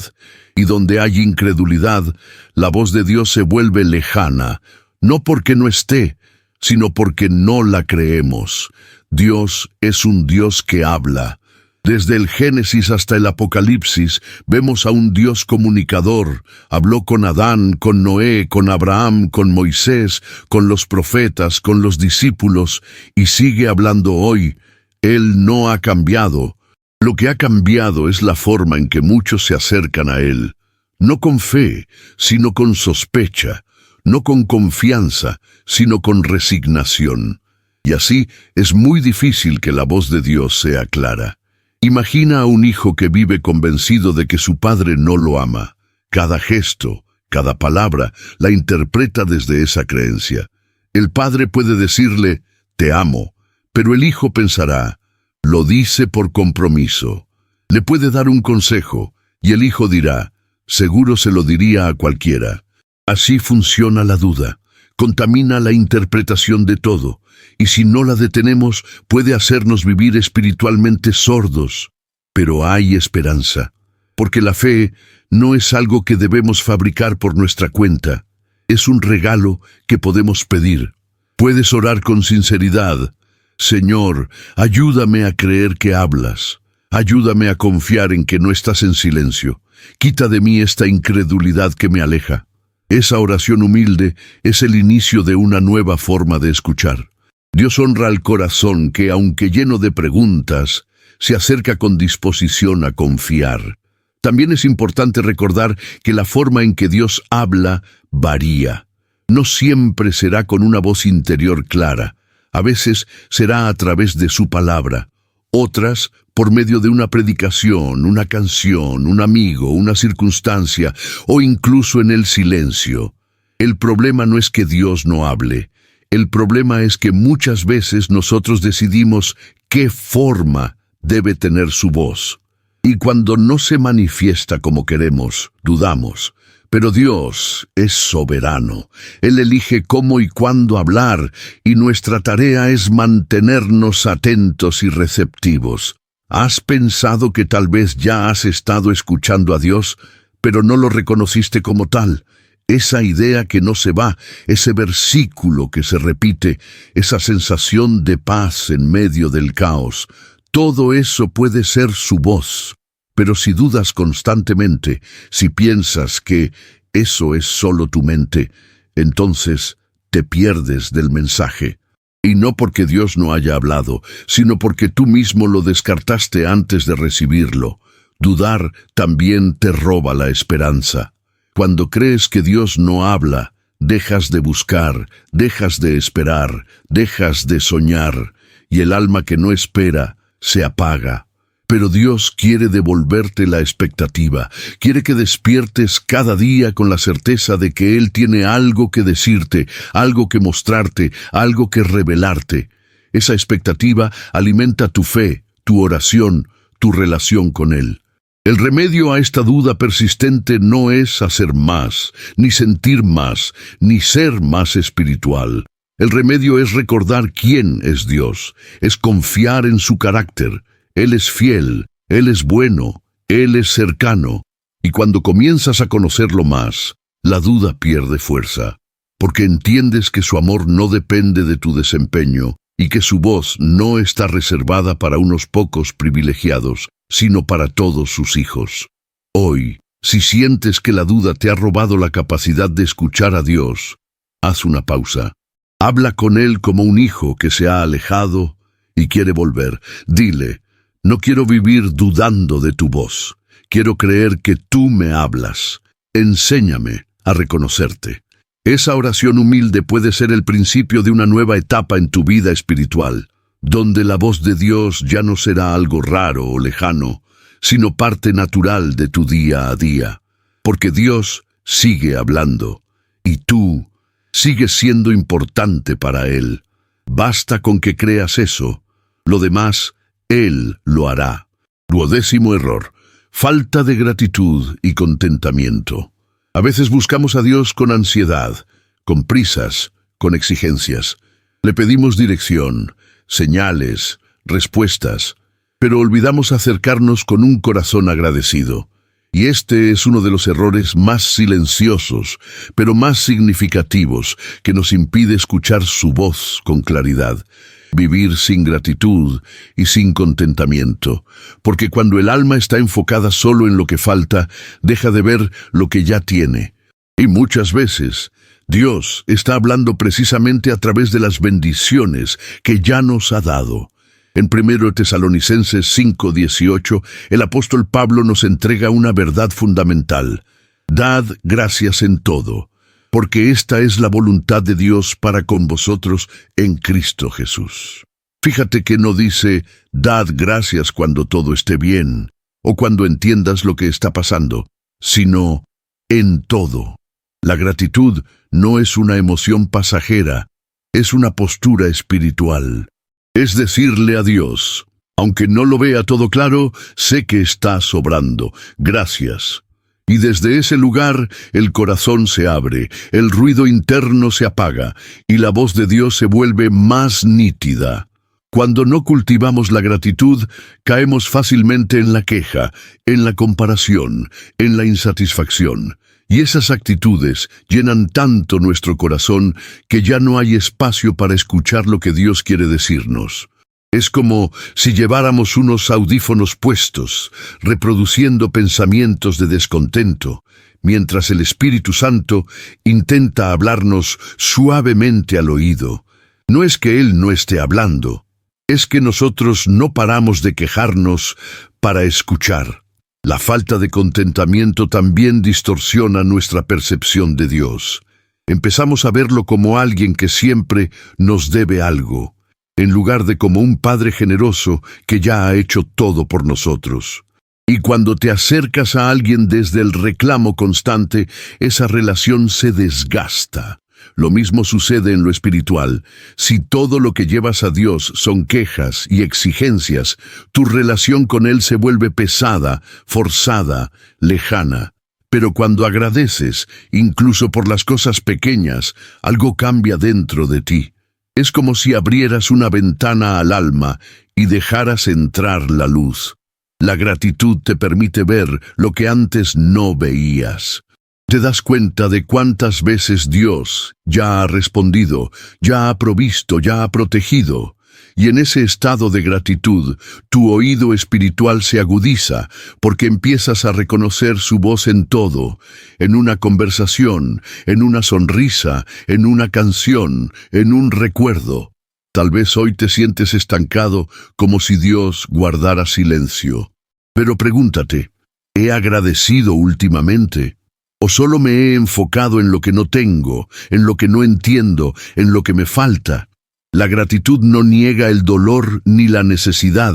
Speaker 1: Y donde hay incredulidad, la voz de Dios se vuelve lejana, no porque no esté, sino porque no la creemos. Dios es un Dios que habla. Desde el Génesis hasta el Apocalipsis vemos a un Dios comunicador. Habló con Adán, con Noé, con Abraham, con Moisés, con los profetas, con los discípulos, y sigue hablando hoy. Él no ha cambiado. Lo que ha cambiado es la forma en que muchos se acercan a Él. No con fe, sino con sospecha. No con confianza, sino con resignación. Y así es muy difícil que la voz de Dios sea clara. Imagina a un hijo que vive convencido de que su padre no lo ama. Cada gesto, cada palabra, la interpreta desde esa creencia. El padre puede decirle, te amo, pero el hijo pensará, lo dice por compromiso. Le puede dar un consejo, y el hijo dirá, seguro se lo diría a cualquiera. Así funciona la duda. Contamina la interpretación de todo, y si no la detenemos, puede hacernos vivir espiritualmente sordos. Pero hay esperanza, porque la fe no es algo que debemos fabricar por nuestra cuenta. Es un regalo que podemos pedir. Puedes orar con sinceridad. Señor, ayúdame a creer que hablas. Ayúdame a confiar en que no estás en silencio. Quita de mí esta incredulidad que me aleja. Esa oración humilde es el inicio de una nueva forma de escuchar. Dios honra al corazón que, aunque lleno de preguntas, se acerca con disposición a confiar. También es importante recordar que la forma en que Dios habla varía. No siempre será con una voz interior clara. A veces será a través de su palabra. Otras por medio de una predicación, una canción, un amigo, una circunstancia o incluso en el silencio. El problema no es que Dios no hable. El problema es que muchas veces nosotros decidimos qué forma debe tener su voz. Y cuando no se manifiesta como queremos, dudamos. Pero Dios es soberano. Él elige cómo y cuándo hablar, y nuestra tarea es mantenernos atentos y receptivos. ¿Has pensado que tal vez ya has estado escuchando a Dios, pero no lo reconociste como tal? Esa idea que no se va, ese versículo que se repite, esa sensación de paz en medio del caos, todo eso puede ser su voz. Pero si dudas constantemente, si piensas que eso es solo tu mente, entonces te pierdes del mensaje. Y no porque Dios no haya hablado, sino porque tú mismo lo descartaste antes de recibirlo. Dudar también te roba la esperanza. Cuando crees que Dios no habla, dejas de buscar, dejas de esperar, dejas de soñar, y el alma que no espera se apaga. Pero Dios quiere devolverte la expectativa, quiere que despiertes cada día con la certeza de que Él tiene algo que decirte, algo que mostrarte, algo que revelarte. Esa expectativa alimenta tu fe, tu oración, tu relación con Él. El remedio a esta duda persistente no es hacer más, ni sentir más, ni ser más espiritual. El remedio es recordar quién es Dios, es confiar en su carácter. Él es fiel, Él es bueno, Él es cercano, y cuando comienzas a conocerlo más, la duda pierde fuerza, porque entiendes que su amor no depende de tu desempeño y que su voz no está reservada para unos pocos privilegiados, sino para todos sus hijos. Hoy, si sientes que la duda te ha robado la capacidad de escuchar a Dios, haz una pausa. Habla con Él como un hijo que se ha alejado y quiere volver. Dile, no quiero vivir dudando de tu voz. Quiero creer que tú me hablas. Enséñame a reconocerte. Esa oración humilde puede ser el principio de una nueva etapa en tu vida espiritual, donde la voz de Dios ya no será algo raro o lejano, sino parte natural de tu día a día. Porque Dios sigue hablando, y tú sigues siendo importante para Él. Basta con que creas eso. Lo demás, Él lo hará. 10º error: falta de gratitud y contentamiento. A veces buscamos a Dios con ansiedad, con prisas, con exigencias. Le pedimos dirección, señales, respuestas, pero olvidamos acercarnos con un corazón agradecido. Y este es uno de los errores más silenciosos, pero más significativos, que nos impide escuchar su voz con claridad. Vivir sin gratitud y sin contentamiento, porque cuando el alma está enfocada solo en lo que falta, deja de ver lo que ya tiene. Y muchas veces, Dios está hablando precisamente a través de las bendiciones que ya nos ha dado. En 1 Tesalonicenses 5:18, el apóstol Pablo nos entrega una verdad fundamental. Dad gracias en todo, porque esta es la voluntad de Dios para con vosotros en Cristo Jesús. Fíjate que no dice, dad gracias cuando todo esté bien, o cuando entiendas lo que está pasando, sino en todo. La gratitud no es una emoción pasajera, es una postura espiritual. Es decirle a Dios, aunque no lo vea todo claro, sé que está sobrando. Gracias. Y desde ese lugar el corazón se abre, el ruido interno se apaga y la voz de Dios se vuelve más nítida. Cuando no cultivamos la gratitud, caemos fácilmente en la queja, en la comparación, en la insatisfacción. Y esas actitudes llenan tanto nuestro corazón que ya no hay espacio para escuchar lo que Dios quiere decirnos. Es como si lleváramos unos audífonos puestos, reproduciendo pensamientos de descontento, mientras el Espíritu Santo intenta hablarnos suavemente al oído. No es que Él no esté hablando, es que nosotros no paramos de quejarnos para escuchar. La falta de contentamiento también distorsiona nuestra percepción de Dios. Empezamos a verlo como alguien que siempre nos debe algo, en lugar de como un Padre generoso que ya ha hecho todo por nosotros. Y cuando te acercas a alguien desde el reclamo constante, esa relación se desgasta. Lo mismo sucede en lo espiritual. Si todo lo que llevas a Dios son quejas y exigencias, tu relación con Él se vuelve pesada, forzada, lejana. Pero cuando agradeces, incluso por las cosas pequeñas, algo cambia dentro de ti. Es como si abrieras una ventana al alma y dejaras entrar la luz. La gratitud te permite ver lo que antes no veías. Te das cuenta de cuántas veces Dios ya ha respondido, ya ha provisto, ya ha protegido. Y en ese estado de gratitud, tu oído espiritual se agudiza, porque empiezas a reconocer su voz en todo, en una conversación, en una sonrisa, en una canción, en un recuerdo. Tal vez hoy te sientes estancado, como si Dios guardara silencio. Pero pregúntate, ¿he agradecido últimamente? ¿O solo me he enfocado en lo que no tengo, en lo que no entiendo, en lo que me falta? La gratitud no niega el dolor ni la necesidad,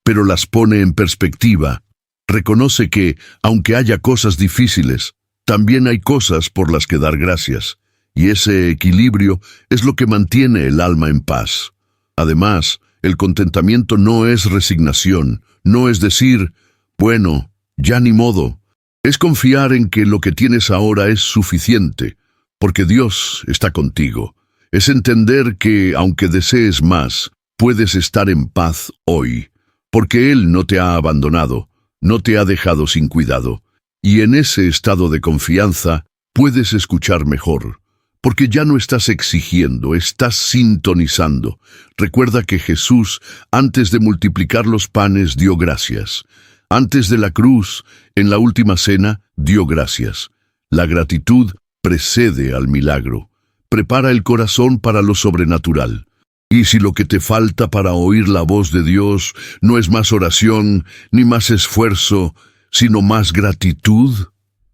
Speaker 1: pero las pone en perspectiva. Reconoce que, aunque haya cosas difíciles, también hay cosas por las que dar gracias, y ese equilibrio es lo que mantiene el alma en paz. Además, el contentamiento no es resignación, no es decir, bueno, ya ni modo. Es confiar en que lo que tienes ahora es suficiente, porque Dios está contigo. Es entender que, aunque desees más, puedes estar en paz hoy, porque Él no te ha abandonado, no te ha dejado sin cuidado. Y en ese estado de confianza puedes escuchar mejor, porque ya no estás exigiendo, estás sintonizando. Recuerda que Jesús, antes de multiplicar los panes, dio gracias. Antes de la cruz, en la última cena, dio gracias. La gratitud precede al milagro. Prepara el corazón para lo sobrenatural. Y si lo que te falta para oír la voz de Dios no es más oración, ni más esfuerzo, sino más gratitud,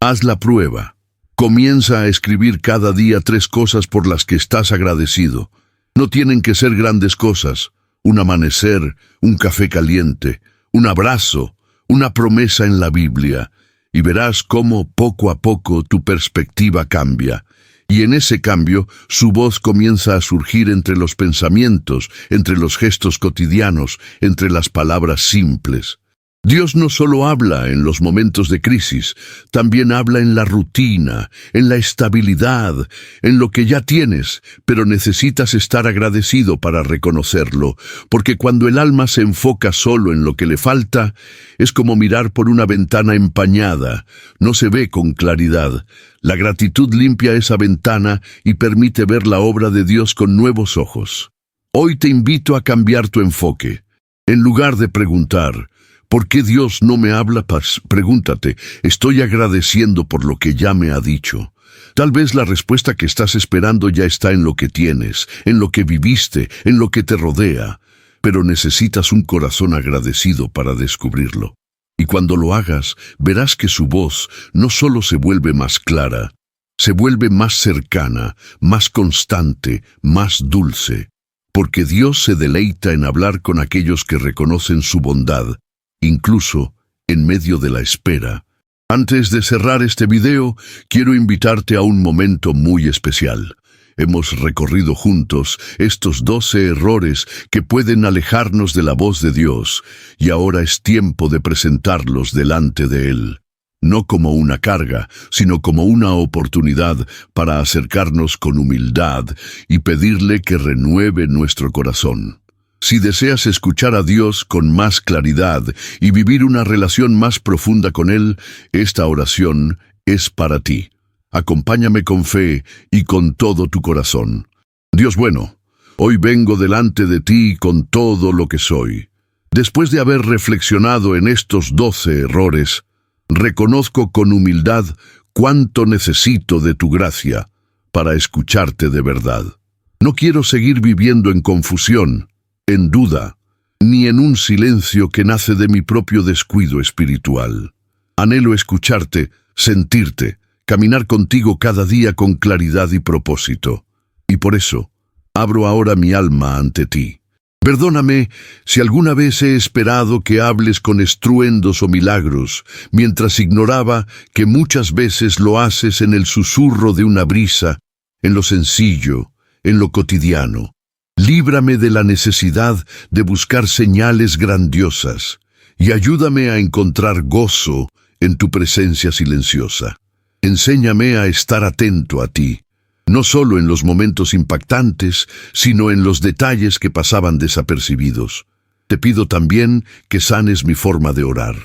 Speaker 1: haz la prueba. Comienza a escribir cada día 3 cosas por las que estás agradecido. No tienen que ser grandes cosas. Un amanecer, un café caliente, un abrazo, una promesa en la Biblia, y verás cómo poco a poco tu perspectiva cambia. Y en ese cambio, su voz comienza a surgir entre los pensamientos, entre los gestos cotidianos, entre las palabras simples. Dios no solo habla en los momentos de crisis, también habla en la rutina, en la estabilidad, en lo que ya tienes, pero necesitas estar agradecido para reconocerlo, porque cuando el alma se enfoca solo en lo que le falta, es como mirar por una ventana empañada, no se ve con claridad. La gratitud limpia esa ventana y permite ver la obra de Dios con nuevos ojos. Hoy te invito a cambiar tu enfoque. En lugar de preguntar, ¿por qué Dios no me habla? Pregúntate, ¿estoy agradeciendo por lo que ya me ha dicho? Tal vez la respuesta que estás esperando ya está en lo que tienes, en lo que viviste, en lo que te rodea, pero necesitas un corazón agradecido para descubrirlo. Y cuando lo hagas, verás que su voz no solo se vuelve más clara, se vuelve más cercana, más constante, más dulce, porque Dios se deleita en hablar con aquellos que reconocen su bondad, incluso en medio de la espera. Antes de cerrar este video, quiero invitarte a un momento muy especial. Hemos recorrido juntos estos 12 errores que pueden alejarnos de la voz de Dios, y ahora es tiempo de presentarlos delante de Él. No como una carga, sino como una oportunidad para acercarnos con humildad y pedirle que renueve nuestro corazón. Si deseas escuchar a Dios con más claridad y vivir una relación más profunda con Él, esta oración es para ti. Acompáñame con fe y con todo tu corazón. Dios bueno, hoy vengo delante de ti con todo lo que soy. Después de haber reflexionado en estos 12 errores, reconozco con humildad cuánto necesito de tu gracia para escucharte de verdad. No quiero seguir viviendo en confusión, en duda, ni en un silencio que nace de mi propio descuido espiritual. Anhelo escucharte, sentirte, caminar contigo cada día con claridad y propósito. Y por eso, abro ahora mi alma ante ti. Perdóname si alguna vez he esperado que hables con estruendos o milagros, mientras ignoraba que muchas veces lo haces en el susurro de una brisa, en lo sencillo, en lo cotidiano. Líbrame de la necesidad de buscar señales grandiosas y ayúdame a encontrar gozo en tu presencia silenciosa. Enséñame a estar atento a ti, no solo en los momentos impactantes, sino en los detalles que pasaban desapercibidos. Te pido también que sanes mi forma de orar.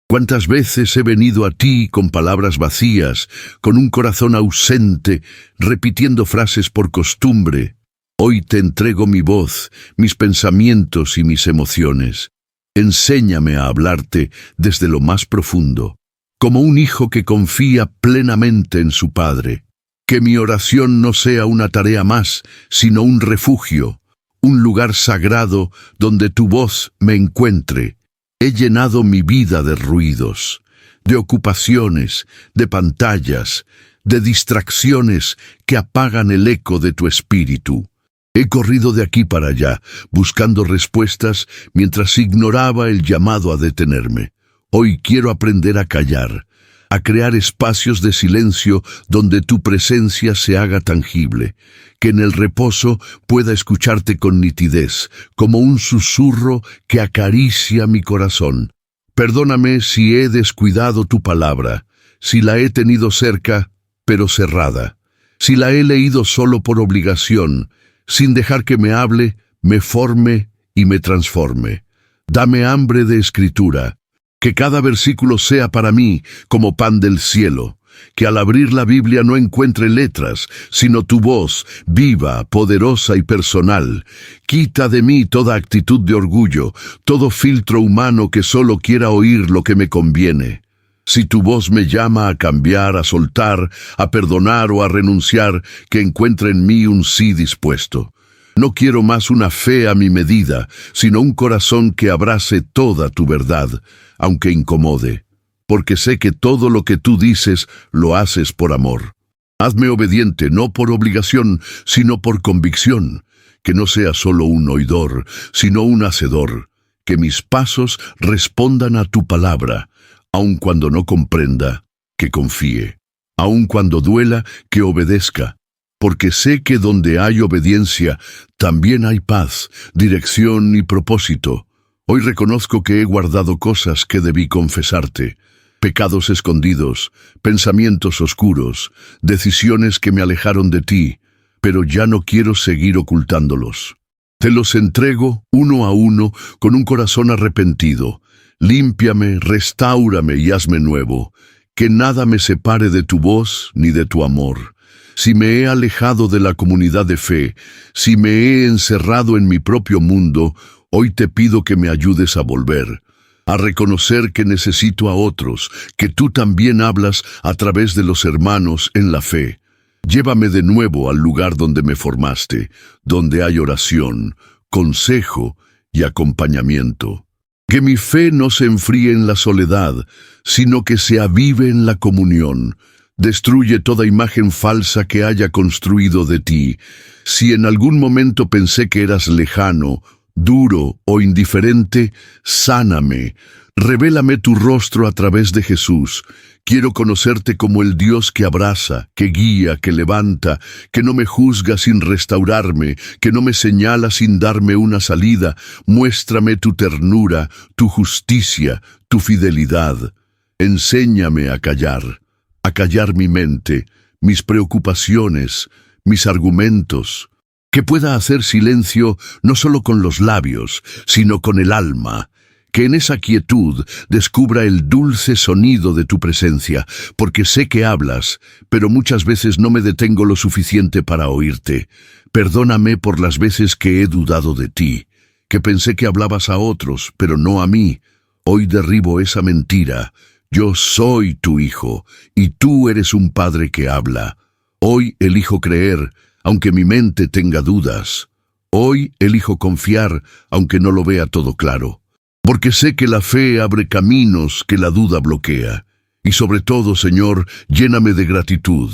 Speaker 1: ¿Cuántas veces he venido a ti con palabras vacías, con un corazón ausente, repitiendo frases por costumbre? Hoy te entrego mi voz, mis pensamientos y mis emociones. Enséñame a hablarte desde lo más profundo, como un hijo que confía plenamente en su padre. Que mi oración no sea una tarea más, sino un refugio, un lugar sagrado donde tu voz me encuentre. He llenado mi vida de ruidos, de ocupaciones, de pantallas, de distracciones que apagan el eco de tu espíritu. He corrido de aquí para allá, buscando respuestas mientras ignoraba el llamado a detenerme. Hoy quiero aprender a callar, a crear espacios de silencio donde tu presencia se haga tangible, que en el reposo pueda escucharte con nitidez, como un susurro que acaricia mi corazón. Perdóname si he descuidado tu palabra, si la he tenido cerca, pero cerrada, si la he leído solo por obligación, sin dejar que me hable, me forme y me transforme. Dame hambre de escritura, que cada versículo sea para mí como pan del cielo, que al abrir la Biblia no encuentre letras, sino tu voz, viva, poderosa y personal. Quita de mí toda actitud de orgullo, todo filtro humano que solo quiera oír lo que me conviene. Si tu voz me llama a cambiar, a soltar, a perdonar o a renunciar, que encuentre en mí un sí dispuesto. No quiero más una fe a mi medida, sino un corazón que abrace toda tu verdad, aunque incomode, porque sé que todo lo que tú dices lo haces por amor. Hazme obediente, no por obligación, sino por convicción, que no sea solo un oidor, sino un hacedor, que mis pasos respondan a tu palabra, aun cuando no comprenda, que confíe, aun cuando duela, que obedezca, porque sé que donde hay obediencia, también hay paz, dirección y propósito. Hoy reconozco que he guardado cosas que debí confesarte, pecados escondidos, pensamientos oscuros, decisiones que me alejaron de ti, pero ya no quiero seguir ocultándolos. Te los entrego uno a uno con un corazón arrepentido. Límpiame, restáurame y hazme nuevo. Que nada me separe de tu voz ni de tu amor. Si me he alejado de la comunidad de fe, si me he encerrado en mi propio mundo, hoy te pido que me ayudes a volver, a reconocer que necesito a otros, que tú también hablas a través de los hermanos en la fe. Llévame de nuevo al lugar donde me formaste, donde hay oración, consejo y acompañamiento. Que mi fe no se enfríe en la soledad, sino que se avive en la comunión. Destruye toda imagen falsa que haya construido de ti. Si en algún momento pensé que eras lejano, duro o indiferente, sáname. Revélame tu rostro a través de Jesús. Quiero conocerte como el Dios que abraza, que guía, que levanta, que no me juzga sin restaurarme, que no me señala sin darme una salida. Muéstrame tu ternura, tu justicia, tu fidelidad. Enséñame a callar mi mente, mis preocupaciones, mis argumentos. Que pueda hacer silencio no solo con los labios, sino con el alma. Que en esa quietud descubra el dulce sonido de tu presencia, porque sé que hablas, pero muchas veces no me detengo lo suficiente para oírte. Perdóname por las veces que he dudado de ti, que pensé que hablabas a otros, pero no a mí. Hoy derribo esa mentira. Yo soy tu hijo, y tú eres un padre que habla. Hoy elijo creer, aunque mi mente tenga dudas. Hoy elijo confiar, aunque no lo vea todo claro. Porque sé que la fe abre caminos que la duda bloquea. Y sobre todo, Señor, lléname de gratitud.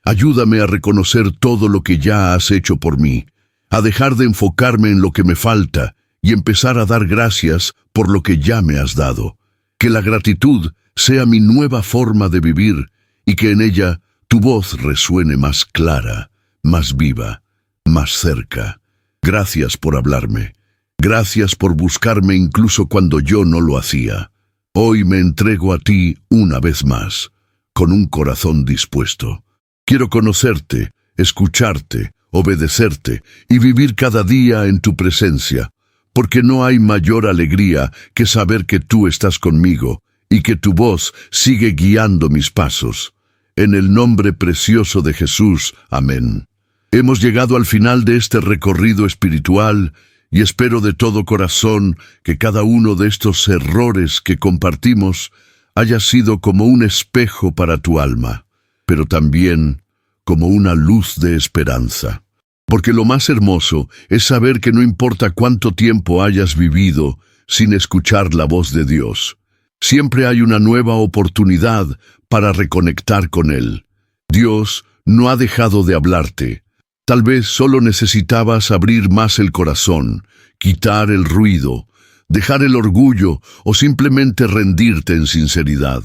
Speaker 1: Ayúdame a reconocer todo lo que ya has hecho por mí, a dejar de enfocarme en lo que me falta y empezar a dar gracias por lo que ya me has dado. Que la gratitud sea mi nueva forma de vivir y que en ella tu voz resuene más clara, más viva, más cerca. Gracias por hablarme. Gracias por buscarme incluso cuando yo no lo hacía. Hoy me entrego a ti una vez más, con un corazón dispuesto. Quiero conocerte, escucharte, obedecerte y vivir cada día en tu presencia, porque no hay mayor alegría que saber que tú estás conmigo y que tu voz sigue guiando mis pasos. En el nombre precioso de Jesús. Amén. Hemos llegado al final de este recorrido espiritual y espero de todo corazón que cada uno de estos errores que compartimos haya sido como un espejo para tu alma, pero también como una luz de esperanza. Porque lo más hermoso es saber que no importa cuánto tiempo hayas vivido sin escuchar la voz de Dios, siempre hay una nueva oportunidad para reconectar con Él. Dios no ha dejado de hablarte. Tal vez solo necesitabas abrir más el corazón, quitar el ruido, dejar el orgullo o simplemente rendirte en sinceridad.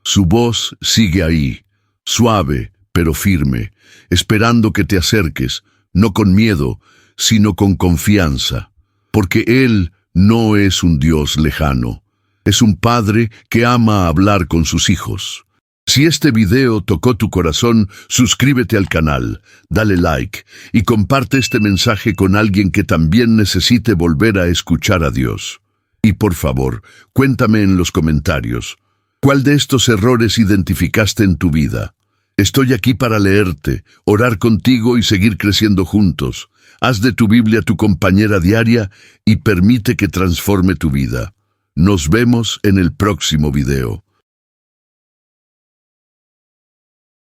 Speaker 1: Su voz sigue ahí, suave pero firme, esperando que te acerques, no con miedo, sino con confianza, porque Él no es un Dios lejano, es un Padre que ama hablar con sus hijos. Si este video tocó tu corazón, suscríbete al canal, dale like y comparte este mensaje con alguien que también necesite volver a escuchar a Dios. Y por favor, cuéntame en los comentarios, ¿cuál de estos errores identificaste en tu vida? Estoy aquí para leerte, orar contigo y seguir creciendo juntos. Haz de tu Biblia tu compañera diaria y permite que transforme tu vida. Nos vemos en el próximo video.